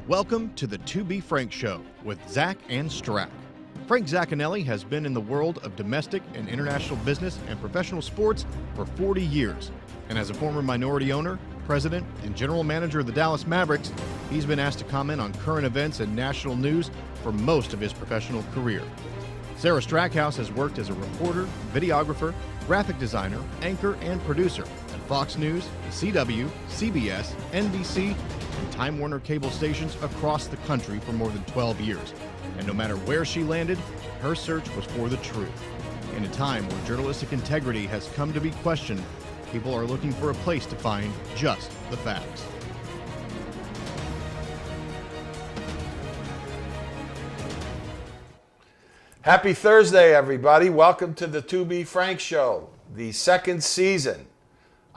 Welcome to the To Be Frank Show with Zacc and Strack. Frank Zaccanelli has been in the world of domestic and international business and professional sports for 40 years. And as a former minority owner, president, and general manager of the Dallas Mavericks, he's been asked to comment on current events and national news for most of his professional career. Sarah Strackhouse has worked as a reporter, videographer, graphic designer, anchor, and producer at Fox News, the CW, CBS, NBC, and Time Warner cable stations across the country for more than 12 years. And no matter where she landed, her search was for the truth. In a time where journalistic integrity has come to be questioned, people are looking for a place to find just the facts. Happy Thursday, everybody. Welcome to the To Be Frank Show, the second season.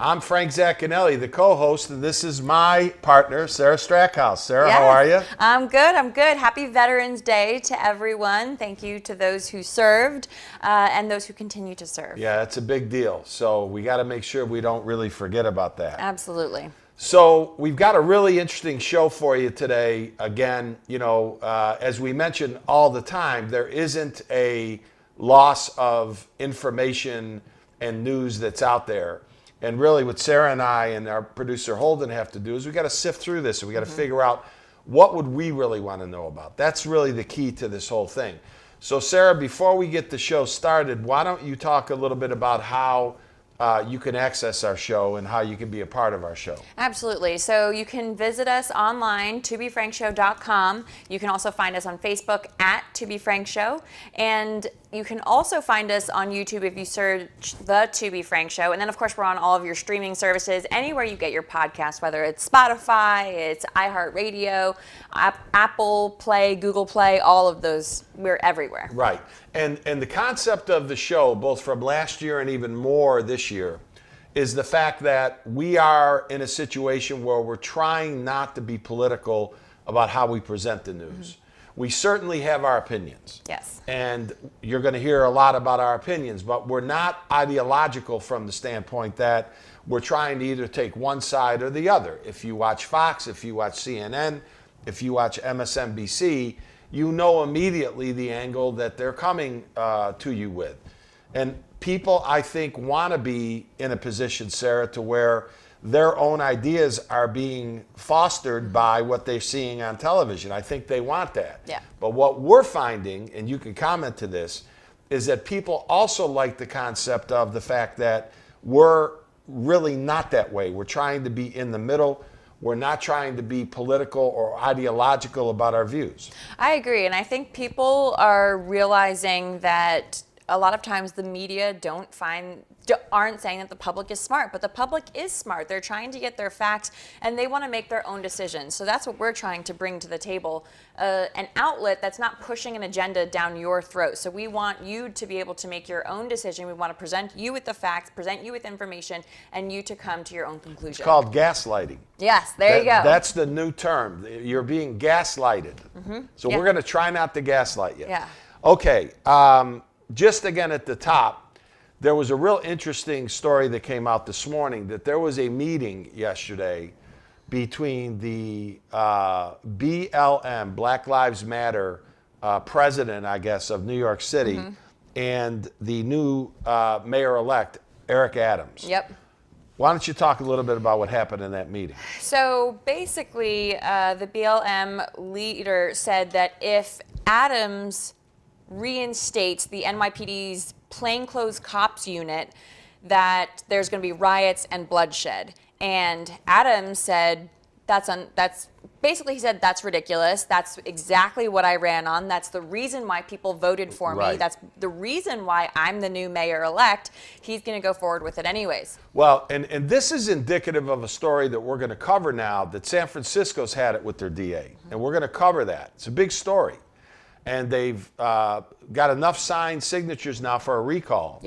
I'm Frank Zaccanelli, the co-host, and this is my partner, Sarah Strackhouse. Sarah, yes. How are you? I'm good. Happy Veterans Day to everyone. Thank you to those who served and those who continue to serve. Yeah, it's a big deal. So we got to make sure we don't really forget about that. Absolutely. So we've got a really interesting show for you today. Again, as we mention all the time, there isn't a loss of information and news that's out there. And really what Sarah and I and our producer Holden have to do is we got to sift through this and we got to figure out what would we really want to know about. That's really the key to this whole thing. So Sarah, before we get the show started, why don't you talk a little bit about how you can access our show and how you can be a part of our show. Absolutely. So you can visit us online, tobefrankshow.com. You can also find us on Facebook at To Be Frank Show. And you can also find us on YouTube if you search the To Be Frank Show. And then, of course, we're on all of your streaming services, anywhere you get your podcast, whether it's Spotify, it's iHeartRadio, Apple Play, Google Play, all of those. We're everywhere. Right. And the concept of the show, both from last year and even more this year, is the fact that we are in a situation where we're trying not to be political about how we present the news. We certainly have our opinions. Yes. And you're going to hear a lot about our opinions, but we're not ideological from the standpoint that we're trying to either take one side or the other. If you watch Fox, if you watch CNN, if you watch MSNBC, you know immediately the angle that they're coming to you with. And people, I think, want to be in a position, Sarah, to where their own ideas are being fostered by what they're seeing on television. I think they want that. Yeah. But what we're finding, and you can comment to this, is that people also like the concept of the fact that we're really not that way. We're trying to be in the middle. We're not trying to be political or ideological about our views. I agree. And I think people are realizing that a lot of times the media aren't saying that the public is smart, but the public is smart. They're trying to get their facts and they want to make their own decisions. So that's what we're trying to bring to the table, an outlet that's not pushing an agenda down your throat. So we want you to be able to make your own decision. We want to present you with the facts, present you with information, and you to come to your own conclusion. It's called gaslighting. Yes, there you go. That's the new term. You're being gaslighted. So we're going to try not to gaslight you. Yeah. Okay. Just again at the top, there was a real interesting story that came out this morning that there was a meeting yesterday between the BLM, Black Lives Matter, president, I guess, of New York City and the new mayor-elect, Eric Adams. Yep. Why don't you talk a little bit about what happened in that meeting? So basically, the BLM leader said that if Adams reinstates the NYPD's plainclothes cops unit, that there's going to be riots and bloodshed. And Adams said, basically he said, that's ridiculous. That's exactly what I ran on. That's the reason why people voted for me. That's the reason why I'm the new mayor-elect. He's going to go forward with it anyways. Well, and this is indicative of a story that we're going to cover now, that San Francisco's had it with their DA. And we're going to cover that. It's a big story. And they've got enough signed signatures now for a recall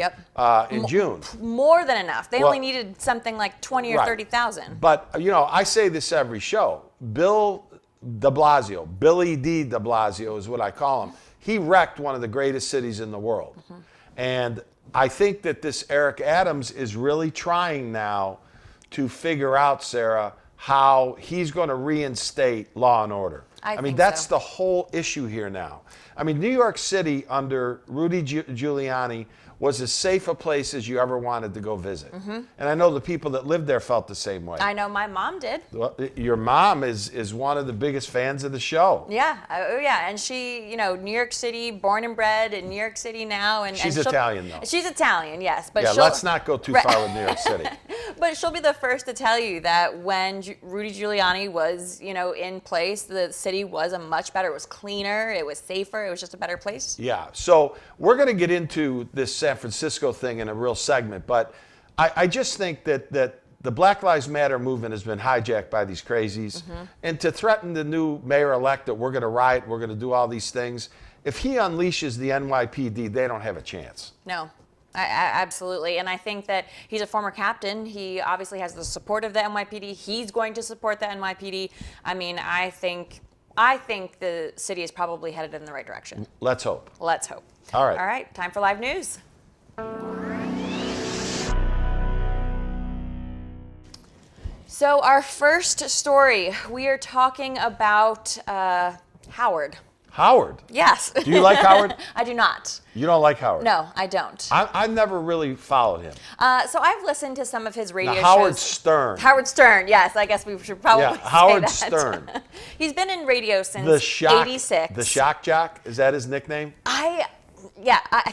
in June. More than enough. They only needed something like 20 or 30,000. But, I say this every show. Billy D. Blasio is what I call him. He wrecked one of the greatest cities in the world. And I think that this Eric Adams is really trying now to figure out, Sarah, how he's going to reinstate law and order. I mean, think that's so. the whole issue here now. I mean, New York City under Rudy Giuliani was as safe a place as you ever wanted to go visit. And I know the people that lived there felt the same way. I know my mom did. Well, your mom is one of the biggest fans of the show. Yeah, oh yeah, and she, you know, New York City, born and bred in New York City now, and She's and Italian though. She's Italian, yes, but Yeah, let's not go too far with New York City. But she'll be the first to tell you that when Rudy Giuliani was, you know, in place, the city was a much better. It was cleaner, it was safer, it was just a better place. Yeah, so we're going to get into this San Francisco thing in a real segment, but I just think that the Black Lives Matter movement has been hijacked by these crazies, and to threaten the new mayor-elect that we're going to riot, we're going to do all these things, if he unleashes the NYPD, they don't have a chance. No. Absolutely, and I think that he's a former captain. He obviously has the support of the NYPD. He's going to support the NYPD. I mean, I think the city is probably headed in the right direction. Let's hope. Let's hope. All right. All right, time for live news. So our first story, we are talking about Howard. Howard? Yes. Do you like Howard? I do not. You don't like Howard? No, I don't. I've never really followed him. So I've listened to some of his radio shows. Howard Stern. Howard Stern, yes. I guess we should probably say Howard that. Stern. He's been in radio since '86. The Shock Jock? Is that his nickname? I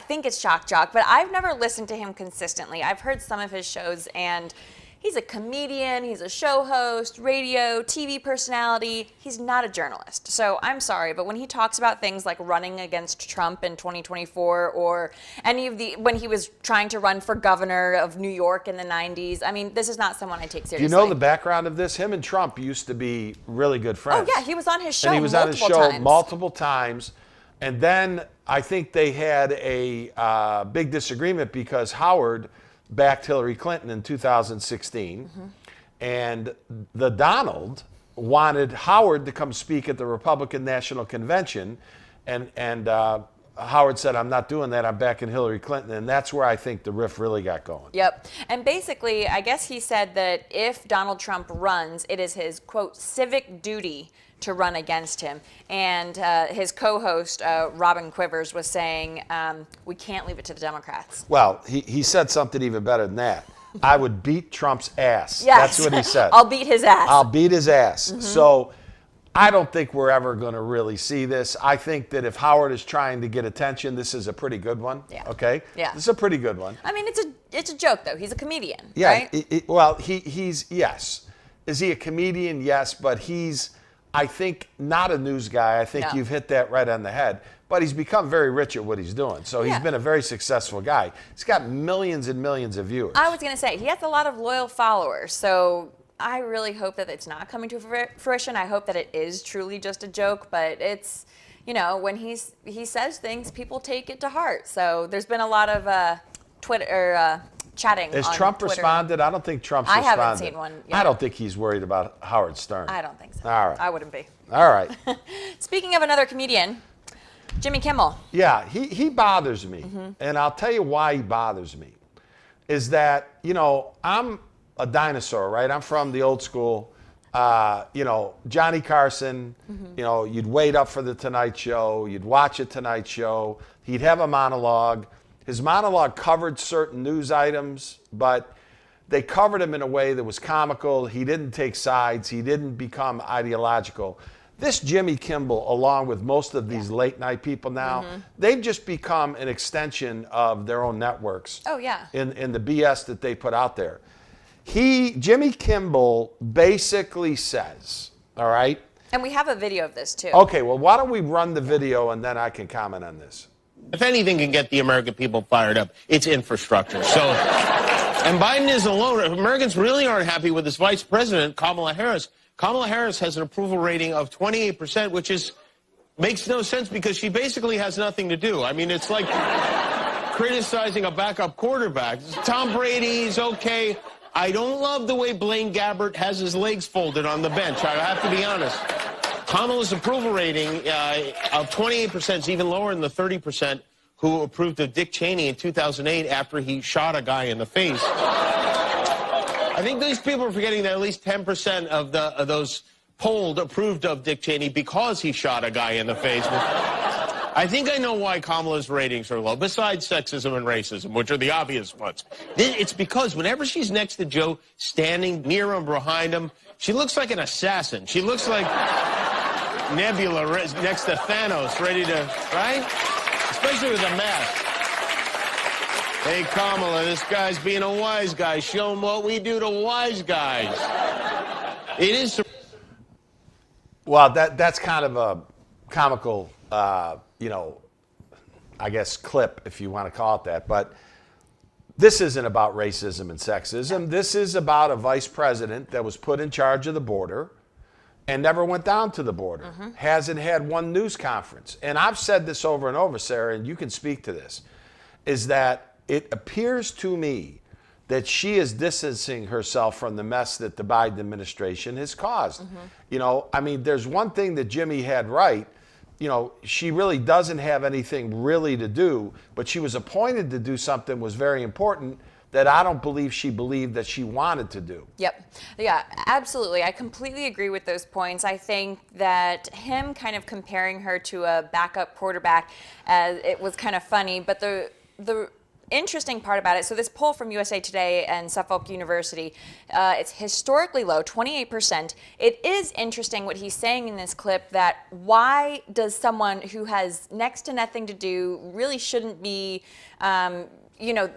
think it's Shock Jock, but I've never listened to him consistently. I've heard some of his shows, and he's a comedian, he's a show host, radio, TV personality. He's not a journalist. So I'm sorry, but when he talks about things like running against Trump in 2024 or when he was trying to run for governor of New York in the 90s, I mean, this is not someone I take seriously. Do you know the background of this? Him and Trump used to be really good friends. Oh, yeah, he was on his show and he was on his show multiple times. And then I think they had a big disagreement because Howard backed Hillary Clinton in 2016, and the Donald wanted Howard to come speak at the Republican National Convention, and Howard said, "I'm not doing that. I'm backing Hillary Clinton," and that's where I think the riff really got going. Yep, and basically, I guess he said that if Donald Trump runs, it is his quote civic duty to run against him. And his co-host, Robin Quivers, was saying, we can't leave it to the Democrats. Well, he said something even better than that. I would beat Trump's ass. Yes. That's what he said. I'll beat his ass. I'll beat his ass. So I don't think we're ever going to really see this. I think that if Howard is trying to get attention, this is a pretty good one. Yeah. Okay? Yeah. This is a pretty good one. I mean, it's a joke, though. He's a comedian, Yeah. right? Well, he's, yes. Is he a comedian? Yes, but he's, I think, not a news guy. I think you've hit that right on the head. But he's become very rich at what he's doing. So he's been a very successful guy. He's got millions and millions of viewers. I was going to say, he has a lot of loyal followers. So I really hope that it's not coming to fruition. I hope that it is truly just a joke. But it's, you know, when he says things, people take it to heart. So there's been a lot of Twitter chatting. Has on Trump Twitter. responded? I don't think Trump's responded. I haven't seen one yet. I don't think he's worried about Howard Stern. I don't think so. All right. I wouldn't be. All right. Speaking of another comedian, Jimmy Kimmel. Yeah, he bothers me. And I'll tell you why he bothers me. Is that, you know, I'm a dinosaur, right? I'm from the old school. You know, Johnny Carson, you know, you'd wait up for the Tonight Show. You'd watch a Tonight Show. He'd have a monologue. His monologue covered certain news items, but they covered him in a way that was comical. He didn't take sides. He didn't become ideological. This Jimmy Kimmel, along with most of these late night people now, they've just become an extension of their own networks. Oh, yeah. In the BS that they put out there. Jimmy Kimmel basically says, all right? And we have a video of this, too. Okay, well, why don't we run the video and then I can comment on this. If anything can get the American people fired up, it's infrastructure. So, and Biden isn't alone. Americans really aren't happy with his vice president, Kamala Harris. Kamala Harris has an approval rating of 28%, which makes no sense because she basically has nothing to do. I mean, it's like criticizing a backup quarterback. Tom Brady's okay. I don't love the way Blaine Gabbert has his legs folded on the bench. I have to be honest. Kamala's approval rating of 28% is even lower than the 30% who approved of Dick Cheney in 2008 after he shot a guy in the face. I think these people are forgetting that at least 10% of those polled approved of Dick Cheney because he shot a guy in the face. I think I know why Kamala's ratings are low, besides sexism and racism, which are the obvious ones. It's because whenever she's next to Joe, standing near him, behind him, she looks like an assassin. She looks like Nebula next to Thanos, ready to, right? Especially with a mask. Hey, Kamala, this guy's being a wise guy. Show him what we do to wise guys. It is... Well, that's kind of a comical, you know, I guess clip, if you want to call it that. But this isn't about racism and sexism. This is about a vice president that was put in charge of the border and never went down to the border. Hasn't had one news conference. And I've said this over and over, Sarah, and you can speak to this, is that it appears to me that she is distancing herself from the mess that the Biden administration has caused. You know, I mean, there's one thing that Jimmy had right. You know, she really doesn't have anything really to do, but she was appointed to do something was very important that I don't believe she believed that she wanted to do. Yep. Yeah, absolutely. I completely agree with those points. I think that him kind of comparing her to a backup quarterback, it was kind of funny, but the interesting part about it, so this poll from USA Today and Suffolk University, it's historically low, 28%. It is interesting what he's saying in this clip, that why does someone who has next to nothing to do, really shouldn't be, you know,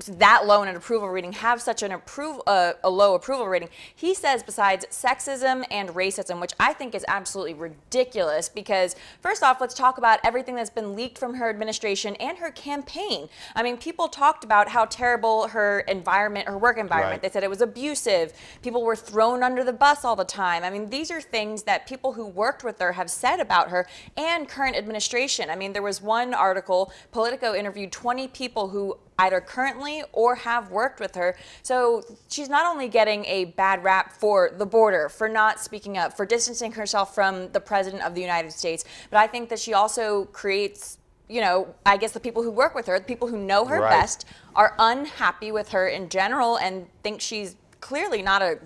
that low in an approval rating, have such an a low approval rating. He says besides sexism and racism, which I think is absolutely ridiculous, because first off, let's talk about everything that's been leaked from her administration and her campaign. I mean, people talked about how terrible her environment, her work environment, Right. They said it was abusive. People were thrown under the bus all the time. I mean, these are things that people who worked with her have said about her and current administration. I mean, there was one article, Politico interviewed 20 people who either currently or have worked with her. So she's not only getting a bad rap for the border, for not speaking up, for distancing herself from the President of the United States, but I think that she also creates, you know, I guess the people who work with her, the people who know her Right. best, are unhappy with her in general and think she's clearly not a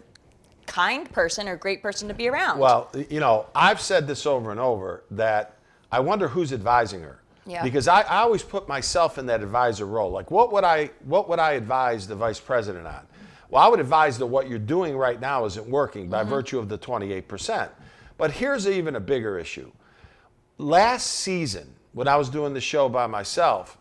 kind person or great person to be around. Well, you know, I've said this over and over, that I wonder who's advising her. Yeah. Because I always put myself in that advisor role. Like, what would I advise the vice president on? Well, I would advise that what you're doing right now isn't working by virtue of the 28%. But here's even a bigger issue. Last season, when I was doing the show by myself,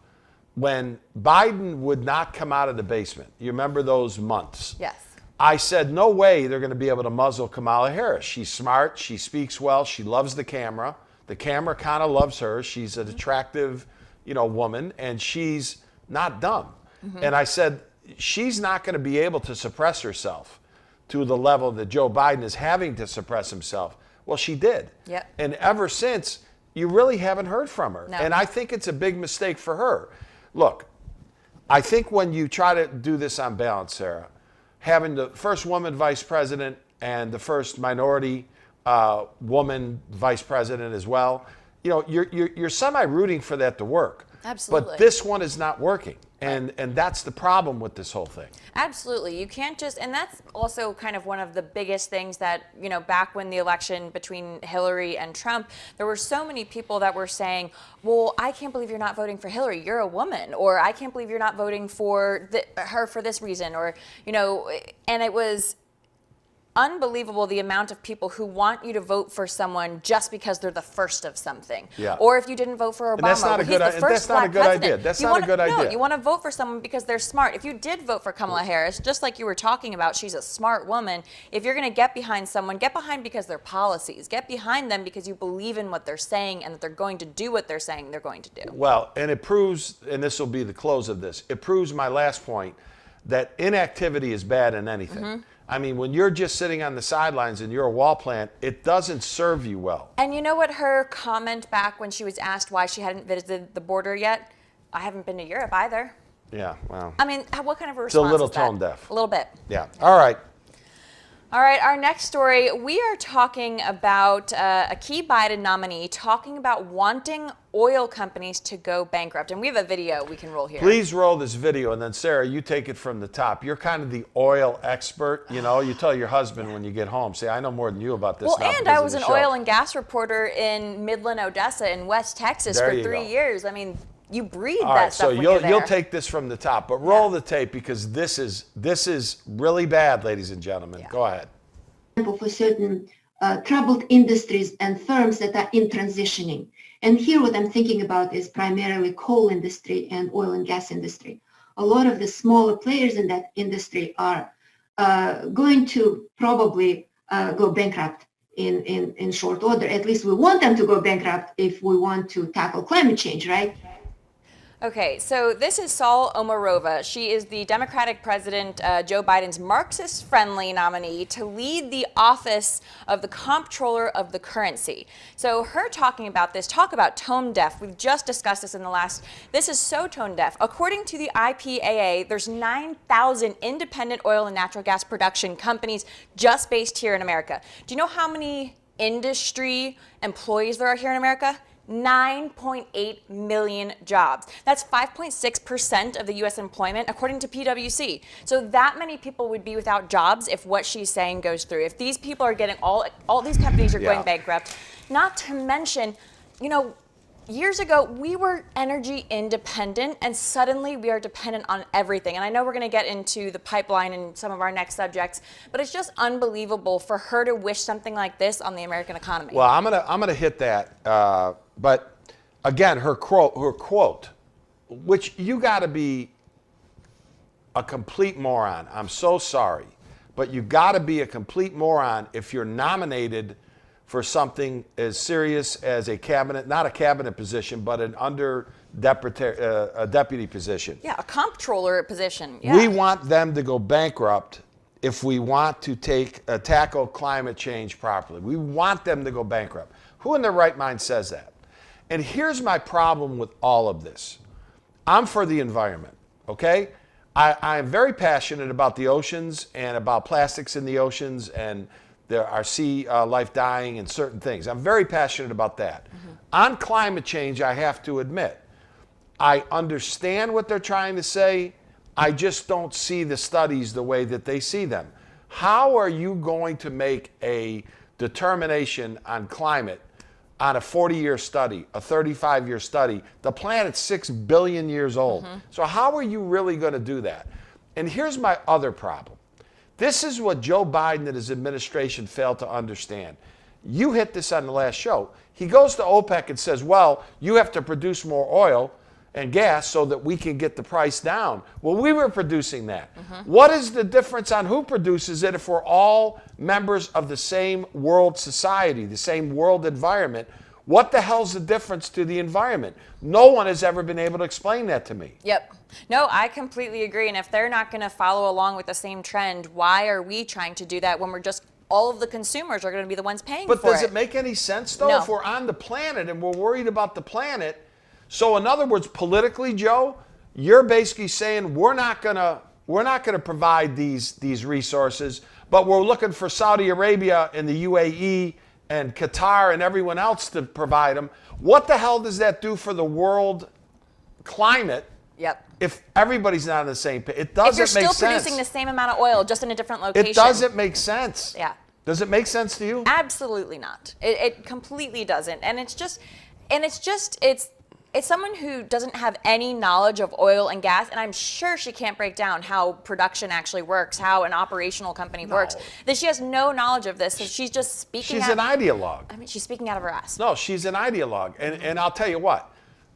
when Biden would not come out of the basement, you remember those months? Yes. I said, no way they're going to be able to muzzle Kamala Harris. She's smart, she speaks well, she loves the camera. The camera kind of loves her. She's an attractive, you know, woman, and she's not dumb. And I said, she's not going to be able to suppress herself to the level that Joe Biden is having to suppress himself. Well, she did. Yep. And ever since, you really haven't heard from her. No. And I think it's a big mistake for her. Look, I think when you try to do this on balance, Sarah, having the first woman vice president and the first minority woman vice president as well, you know, you're semi-rooting for that to work. Absolutely. But this one is not working. And that's the problem with this whole thing. Absolutely. You can't just, and that's also kind of one of the biggest things that, you know, back when the election between Hillary and Trump, there were so many people that were saying, well, I can't believe you're not voting for Hillary. You're a woman. Or I can't believe you're not voting for her for this reason. Or, you know, and it was unbelievable the amount of people who want you to vote for someone just because they're the first of something. Yeah. Or if you didn't vote for Obama, And that's not a well, good- he's the first that's not a black good president. idea. That's You not a wanna- good no, idea. you want to vote for someone because they're smart. If you did vote for Kamala Harris, just like you were talking about, she's a smart woman. If you're going to get behind someone, get behind because their policies. Get behind them because you believe in what they're saying and that they're going to do what they're saying they're going to do. Well, and it proves, and this will be the close of this, it proves my last point, that inactivity is bad in anything. I mean, when you're just sitting on the sidelines and you're a wall plant, it doesn't serve you well. And you know what her comment back when she was asked why she hadn't visited the border yet? I haven't been to Europe either. Yeah, well. I mean, what kind of a It's a response little is that? tone deaf. A little bit. Yeah. All right. All right, our next story, we are talking about a key Biden nominee talking about wanting oil companies to go bankrupt. And we have a video we can roll here. Please roll this video, and then Sarah, you take it from the top. You're kind of the oil expert. You know, you tell your husband when you get home, say, I know more than you about this. Well, and I was an oil and gas reporter in Midland, Odessa in West Texas for 3 years. I mean, you breathe that stuff when you're there. You'll take this from the top, but roll the tape because this is really bad, ladies and gentlemen. Go ahead. For certain troubled industries and firms that are in transitioning. And here what I'm thinking about is primarily coal industry and oil and gas industry. A lot of the smaller players in that industry are going to probably go bankrupt in short order. At least we want them to go bankrupt if we want to tackle climate change, right? Okay, so this is Saul Omarova. She is the Democratic President Joe Biden's Marxist-friendly nominee to lead the office of the Comptroller of the Currency. So her talking about this, talk about tone deaf. We've just discussed this in the last, this is so tone deaf. According to the IPAA, there's 9,000 independent oil and natural gas production companies just based here in America. Do you know how many industry employees there are here in America? 9.8 million jobs. That's 5.6% of the U.S. employment, according to PwC. So that many people would be without jobs if what she's saying goes through. If these people are getting all these companies are going bankrupt. Not to mention, you know, years ago we were energy independent, and suddenly we are dependent on everything. And I know we're going to get into the pipeline and some of our next subjects, but it's just unbelievable for her to wish something like this on the American economy. Well, I'm gonna hit that. But again, her quote, which you got to be a complete moron. I'm so sorry, but you got to be a complete moron if you're nominated for something as serious as a cabinet, not a cabinet position, but an a deputy position. Yeah, a comptroller position. Yeah. We want them to go bankrupt if we want to tackle climate change properly. We want them to go bankrupt. Who in their right mind says that? And here's my problem with all of this. I'm for the environment, okay? I'm very passionate about the oceans and about plastics in the oceans and our sea life dying and certain things. I'm very passionate about that. On climate change, I have to admit, I understand what they're trying to say. I just don't see the studies the way that they see them. How are you going to make a determination on climate on a 40-year study, a 35-year study? The planet's 6 billion years old. So how are you really going to do that? And here's my other problem. This is what Joe Biden and his administration failed to understand. You hit this on the last show. He goes to OPEC and says, well, you have to produce more oil and gas so that we can get the price down. Well, we were producing that. What is the difference on who produces it if we're all members of the same world society, the same world environment? What the hell's the difference to the environment? No one has ever been able to explain that to me. Yep. No, I completely agree. And if they're not going to follow along with the same trend, why are we trying to do that when we're just all of the consumers are going to be the ones paying for it? But does it make any sense, though, if we're on the planet and we're worried about the planet? So in other words, politically, Joe, you're basically saying we're not gonna provide these resources, but we're looking for Saudi Arabia and the UAE and Qatar and everyone else to provide them. What the hell does that do for the world climate? Yep. If everybody's not on the same page, it doesn't make sense. If you're still producing the same amount of oil, just in a different location. It doesn't make sense. Yeah. Does it make sense to you? Absolutely not. It completely doesn't. And it's someone who doesn't have any knowledge of oil and gas, and I'm sure she can't break down how production actually works, how an operational company works. That she has no knowledge of this, so she's just speaking. She's an ideologue. I mean, she's speaking out of her ass. No, she's an ideologue, and I'll tell you what.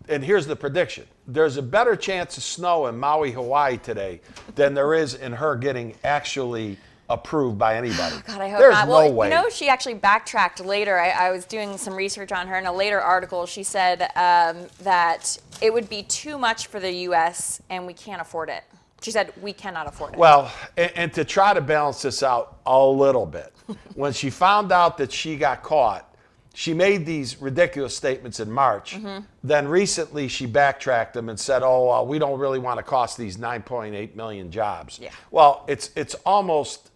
And here's the prediction: there's a better chance of snow in Maui, Hawaii today than there is in her getting actually approved by anybody. God, I hope There's not. no Well, way. You know, she actually backtracked later. I was doing some research on her in a later article. She said that it would be too much for the U.S. and we can't afford it. She said, we cannot afford it. Well, and to try to balance this out a little bit, when she found out that she got caught, she made these ridiculous statements in March. Then recently she backtracked them and said, oh, we don't really want to cost these 9.8 million jobs. Yeah. Well, it's almost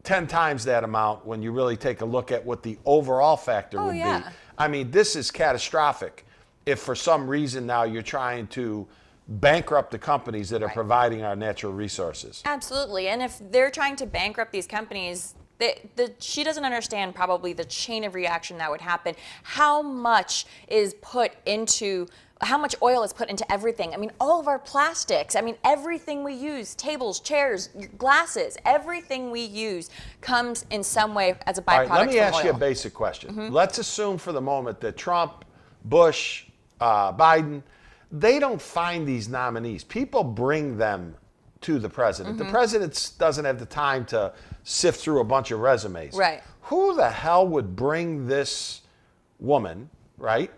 10 times that amount when you really take a look at what the overall factor would be. I mean, this is catastrophic if for some reason now you're trying to bankrupt the companies that are providing our natural resources. Absolutely. And if they're trying to bankrupt these companies, she doesn't understand probably the chain of reaction that would happen. How much oil is put into everything. I mean, all of our plastics, I mean, everything we use, tables, chairs, glasses, everything we use comes in some way as a byproduct. All right, let me ask you a basic question. Let's assume for the moment that Trump, Bush, Biden, they don't find these nominees. People bring them to the president. The president doesn't have the time to sift through a bunch of resumes. Right. Who the hell would bring this woman, right,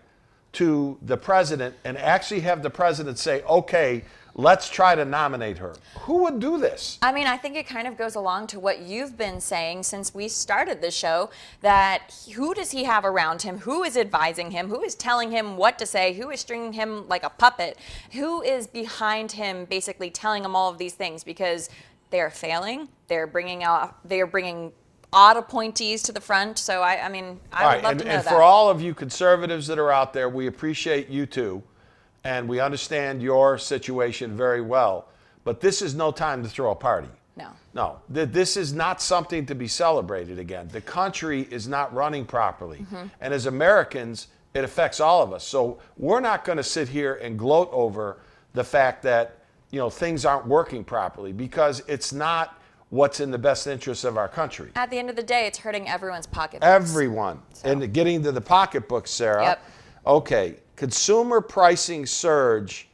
to the president and actually have the president say, okay, let's try to nominate her? Who would do this? I mean, I think it kind of goes along to what you've been saying since we started the show, that who does he have around him? Who is advising him? Who is telling him what to say? Who is stringing him like a puppet? Who is behind him basically telling him all of these things? Because they're failing. They're bringing odd appointees to the front. So, I mean, I would love to know that. And for all of you conservatives that are out there, we appreciate you too. And we understand your situation very well. But this is no time to throw a party. No. No. This is not something to be celebrated again. The country is not running properly. And as Americans, it affects all of us. So we're not going to sit here and gloat over the fact that, you know, things aren't working properly, because it's not what's in the best interest of our country. At the end of the day, it's hurting everyone's pocketbooks. Everyone. So. And getting to the pocketbook, Sarah. Yep. Okay. Consumer pricing surge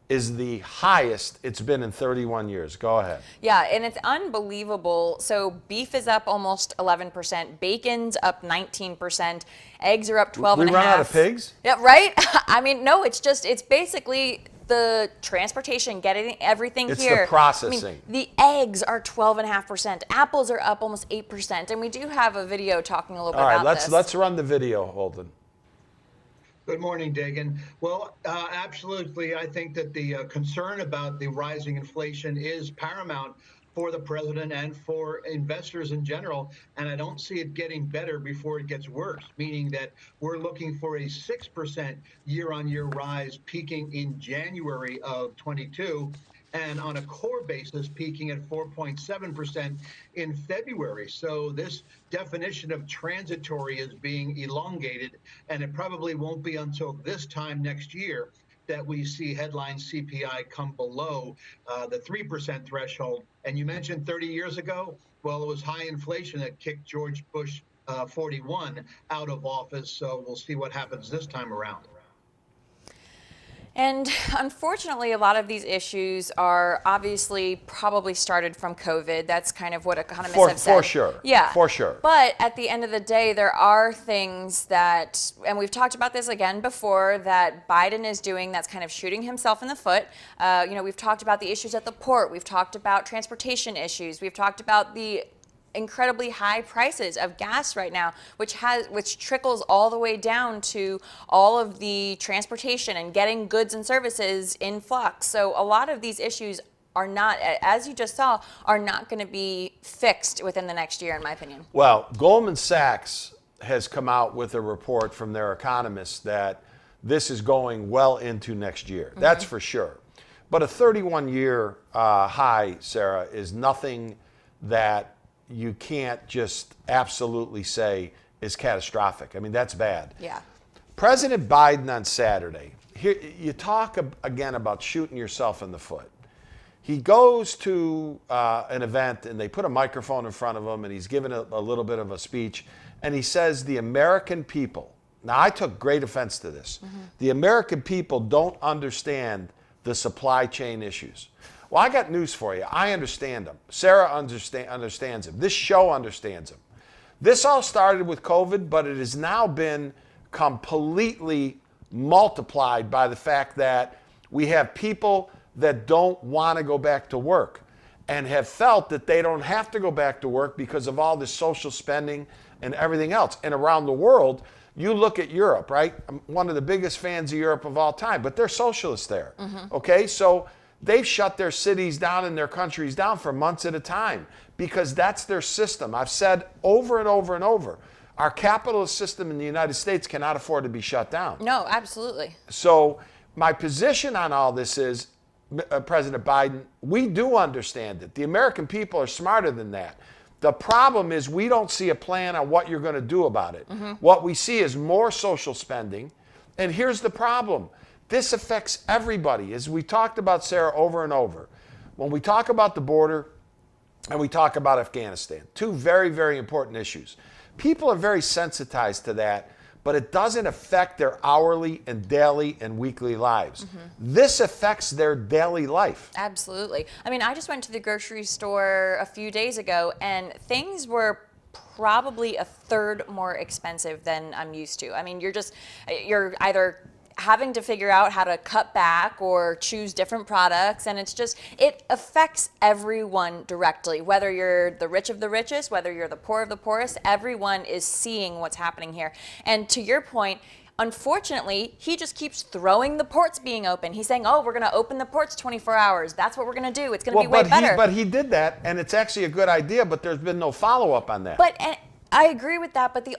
is the highest it's been in 31 years. Go ahead. Yeah, and it's unbelievable. So beef is up almost 11%, bacon's up 19%, eggs are up 12.5%. We run out of pigs? Yeah, right? I mean, no, it's basically the transportation, getting everything here. It's the processing. I mean, the eggs are 12.5%. Apples are up almost 8%. And we do have a video talking a little bit about this. All right, let's run the video, Holden. Good morning, Dagan. Well, absolutely. I think that the concern about the rising inflation is paramount for the president and for investors in general. And I don't see it getting better before it gets worse, meaning that we're looking for a 6% year-on-year rise peaking in January of 22. And on a core basis, peaking at 4.7% in February. So this definition of transitory is being elongated, and it probably won't be until this time next year that we see headline CPI come below the 3% threshold. And you mentioned 30 years ago, well, it was high inflation that kicked George Bush 41 out of office. So we'll see what happens this time around. And unfortunately, a lot of these issues are obviously probably started from COVID. That's kind of what economists have said. For sure. Yeah. For sure. But at the end of the day, there are things that, and we've talked about this again before, that Biden is doing that's kind of shooting himself in the foot. You know, we've talked about the issues at the port. We've talked about transportation issues. We've talked about the incredibly high prices of gas right now, which trickles all the way down to all of the transportation and getting goods and services in flux. So a lot of these issues are not, as you just saw, are not going to be fixed within the next year, in my opinion. Well, Goldman Sachs has come out with a report from their economists that this is going well into next year. That's for sure. But a 31-year high, Sarah, is nothing that you can't just absolutely say is catastrophic. I mean, that's bad. Yeah. President Biden on Saturday, here you talk again about shooting yourself in the foot. He goes to an event and they put a microphone in front of him and he's giving a little bit of a speech and he says the American people, now I took great offense to this, the American people don't understand the supply chain issues. Well, I got news for you. I understand them. Sarah understands them. This show understands them. This all started with COVID, but it has now been completely multiplied by the fact that we have people that don't want to go back to work and have felt that they don't have to go back to work because of all this social spending and everything else. And around the world, you look at Europe, right? I'm one of the biggest fans of Europe of all time, but they're socialists there. Okay, so they've shut their cities down and their countries down for months at a time because that's their system. I've said over and over and over, our capitalist system in the United States cannot afford to be shut down. No, absolutely. So my position on all this is, President Biden, we do understand it. The American people are smarter than that. The problem is we don't see a plan on what you're going to do about it. What we see is more social spending. And here's the problem. This affects everybody. As we talked about, Sarah, over and over. When we talk about the border and we talk about Afghanistan, two very, very important issues. People are very sensitized to that, but it doesn't affect their hourly and daily and weekly lives. This affects their daily life. Absolutely. I mean, I just went to the grocery store a few days ago, and things were probably a third more expensive than I'm used to. I mean, you're either having to figure out how to cut back or choose different products, and it affects everyone directly, whether you're the rich of the richest, whether you're the poor of the poorest. Everyone is seeing what's happening here. And to your point, unfortunately, he just keeps throwing the ports being open. He's saying, oh, we're going to open the ports 24 hours. That's what we're going to do. It's going to be way better. But he did that, and it's actually a good idea, but there's been no follow-up on that. I agree with that, but the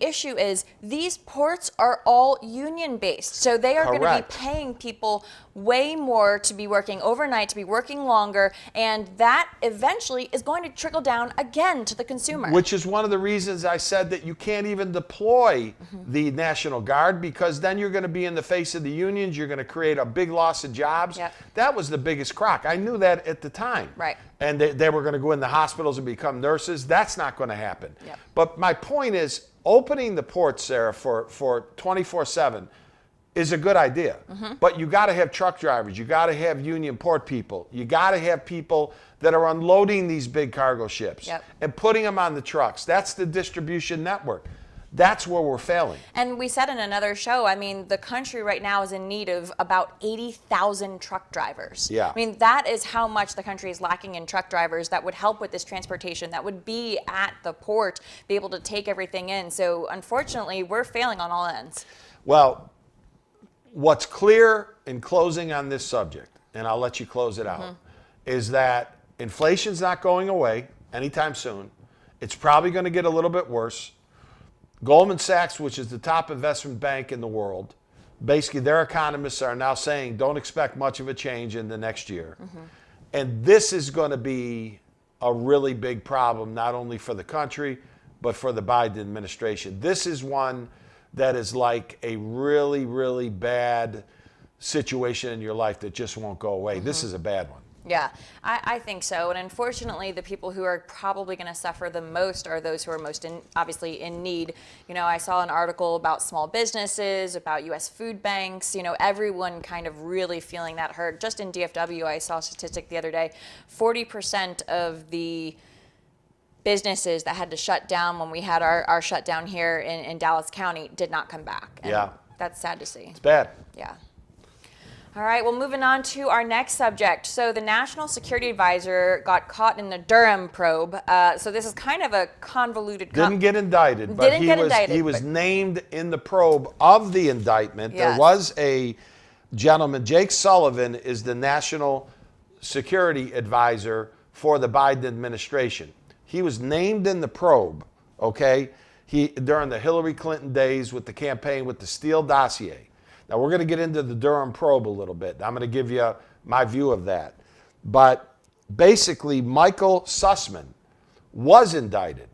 issue is these ports are all union-based, so they are going to be paying people way more to be working overnight, to be working longer, and that eventually is going to trickle down again to the consumer. Which is one of the reasons I said that you can't even deploy the National Guard, because then you're going to be in the face of the unions, you're going to create a big loss of jobs. That was the biggest crock. I knew that at the time. Right. And they were going to go in the hospitals and become nurses. That's not going to happen. But my point is, opening the ports, Sarah, for 24/7 is a good idea. But you got to have truck drivers. You got to have union port people. You got to have people that are unloading these big cargo ships and putting them on the trucks. That's the distribution network. That's where we're failing. And we said in another show, I mean, the country right now is in need of about 80,000 truck drivers. I mean, that is how much the country is lacking in truck drivers that would help with this transportation, that would be at the port, be able to take everything in. So unfortunately, we're failing on all ends. Well, what's clear in closing on this subject, and I'll let you close it out, is that inflation's not going away anytime soon. It's probably going to get a little bit worse. Goldman Sachs, which is the top investment bank in the world, basically their economists are now saying don't expect much of a change in the next year. And this is going to be a really big problem, not only for the country, but for the Biden administration. This is one that is like a really, really bad situation in your life that just won't go away. This is a bad one. Yeah, I think so. And unfortunately, the people who are probably going to suffer the most are those who are most obviously in need. You know, I saw an article about small businesses, about U.S. food banks, you know, everyone kind of really feeling that hurt. Just in DFW, I saw a statistic the other day, 40% of the businesses that had to shut down when we had our shutdown here in Dallas County did not come back. And that's sad to see. It's bad. Yeah. All right, well, moving on to our next subject. So the National Security Advisor got caught in the Durham Probe. So this is kind of a convoluted... Didn't get indicted, but he was named in the probe of the indictment. There was a gentleman, Jake Sullivan, is the National Security Advisor for the Biden administration. He was named in the probe, okay, during the Hillary Clinton days with the campaign with the Steele dossier. Now, we're going to get into the Durham Probe a little bit. I'm going to give you my view of that. But basically, Michael Sussman was indicted,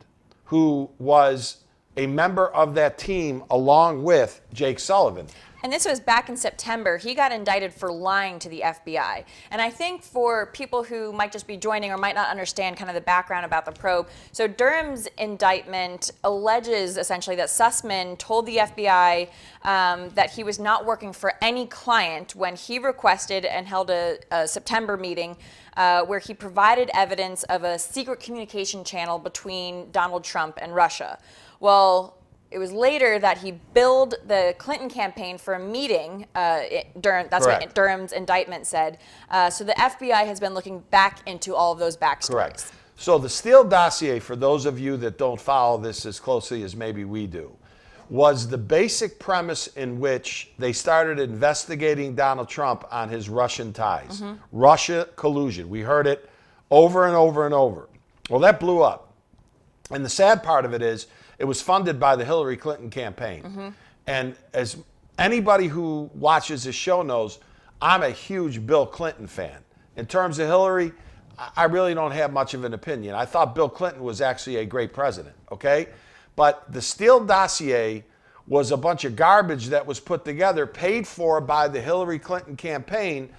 who was a member of that team along with Jake Sullivan. And this was back in September. He got indicted for lying to the FBI. And I think for people who might just be joining or might not understand kind of the background about the probe, so Durham's indictment alleges essentially that Sussman told the FBI that he was not working for any client when he requested and held a September meeting where he provided evidence of a secret communication channel between Donald Trump and Russia. Well, it was later that he billed the Clinton campaign for a meeting. That's what Durham's indictment said. So the FBI has been looking back into all of those backstories. Correct. So the Steele dossier, for those of you that don't follow this as closely as maybe we do, was the basic premise in which they started investigating Donald Trump on his Russian ties, Russia collusion. We heard it over and over and over. Well, that blew up. And the sad part of it is it was funded by the Hillary Clinton campaign. And as anybody who watches this show knows, I'm a huge Bill Clinton fan. In terms of Hillary, I really don't have much of an opinion. I thought Bill Clinton was actually a great president, okay? But the Steele dossier was a bunch of garbage that was put together, paid for by the Hillary Clinton campaign,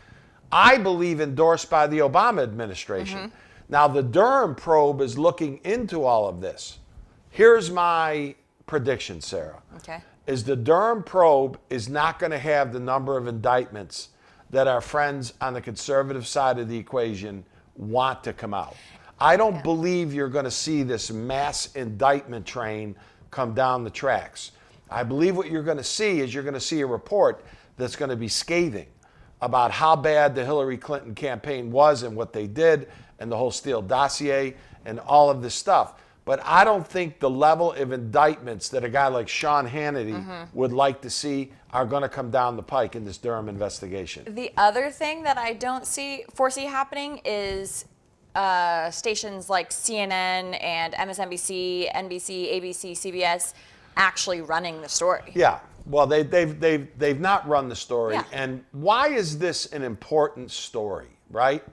I believe endorsed by the Obama administration. Now, the Durham Probe is looking into all of this. Here's my prediction, Sarah. Okay. Is the Durham Probe is not going to have the number of indictments that our friends on the conservative side of the equation want to come out. I don't believe you're going to see this mass indictment train come down the tracks. I believe what you're going to see is you're going to see a report that's going to be scathing about how bad the Hillary Clinton campaign was and what they did and the whole Steele dossier and all of this stuff. But I don't think the level of indictments that a guy like Sean Hannity would like to see are going to come down the pike in this Durham investigation. The other thing that I don't foresee happening is stations like CNN and MSNBC, NBC, ABC, CBS actually running the story. Yeah. Well, they've not run the story. Yeah. And why is this an important story, right?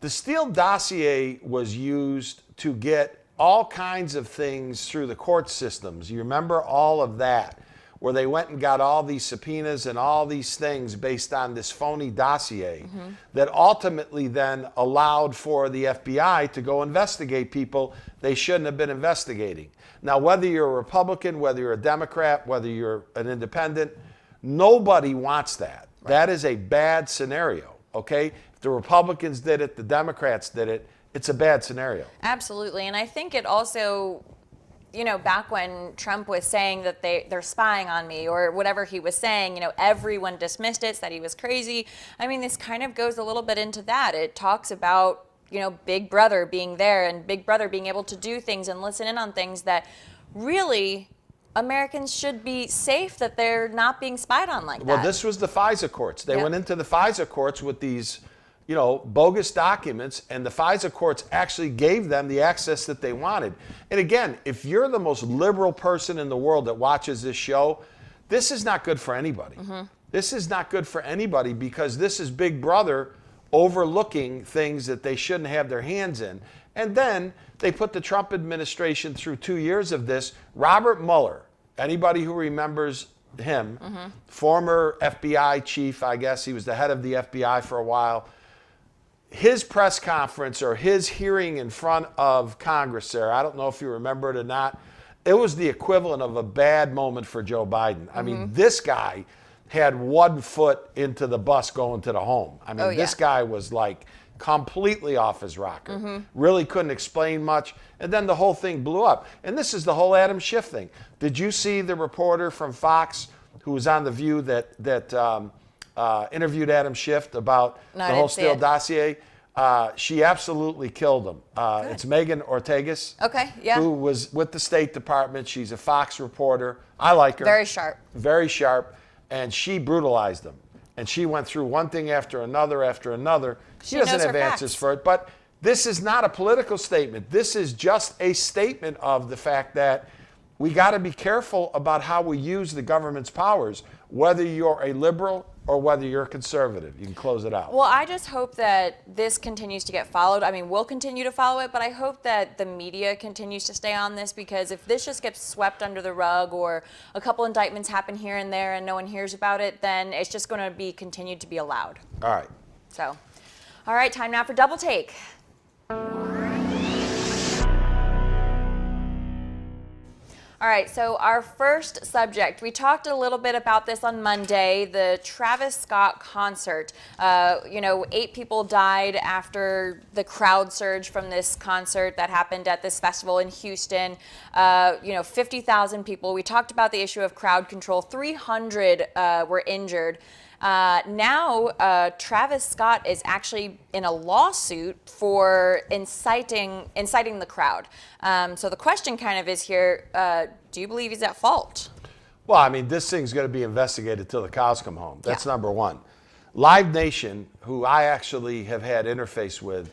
The Steele dossier was used to get all kinds of things through the court systems. You remember all of that, where they went and got all these subpoenas and all these things based on this phony dossier that ultimately then allowed for the FBI to go investigate people they shouldn't have been investigating. Now, whether you're a Republican, whether you're a Democrat, whether you're an independent, nobody wants that. Right. That is a bad scenario, okay? If the Republicans did it, the Democrats did it, it's a bad scenario. Absolutely. And I think it also, you know, back when Trump was saying that they're spying on me or whatever he was saying, you know, everyone dismissed it, said he was crazy. I mean, this kind of goes a little bit into that. It talks about, you know, Big Brother being there and Big Brother being able to do things and listen in on things that really Americans should be safe that they're not being spied on like that. Well, this was the FISA courts. They went into the FISA courts with these, you know, bogus documents, and the FISA courts actually gave them the access that they wanted. And again, if you're the most liberal person in the world that watches this show, this is not good for anybody. This is not good for anybody because this is Big Brother overlooking things that they shouldn't have their hands in. And then they put the Trump administration through 2 years of this. Robert Mueller, anybody who remembers him, former FBI chief, I guess, he was the head of the FBI for a while. His press conference or his hearing in front of Congress, Sarah, I don't know if you remember it or not, it was the equivalent of a bad moment for Joe Biden. I mean, this guy had 1 foot into the bus going to the home. I mean, this guy was like completely off his rocker. Really couldn't explain much. And then the whole thing blew up. And this is the whole Adam Schiff thing. Did you see the reporter from Fox who was on The View that interviewed Adam Schiff about the whole Steele dossier? She absolutely killed him. It's Megan Ortegas, who was with the State Department. She's a Fox reporter. I like her. Very sharp. Very sharp. And she brutalized him. And she went through one thing after another after another. She doesn't have answers for it. But this is not a political statement. This is just a statement of the fact that we got to be careful about how we use the government's powers, whether you're a liberal or whether you're a conservative. You can close it out. Well, I just hope that this continues to get followed. I mean, we'll continue to follow it, but I hope that the media continues to stay on this, because if this just gets swept under the rug or a couple indictments happen here and there and no one hears about it, then it's just going to be continued to be allowed. All right. So, all right, time now for Double Take. All right, so our first subject, we talked a little bit about this on Monday, the Travis Scott concert. 8 people died after the crowd surge from this concert that happened at this festival in Houston. 50,000 people. We talked about the issue of crowd control. 300 were injured. Now, Travis Scott is actually in a lawsuit for inciting the crowd. So the question kind of is here, do you believe he's at fault? Well, I mean, this thing's going to be investigated till the cows come home. That's number one. Live Nation, who I actually have had interface with,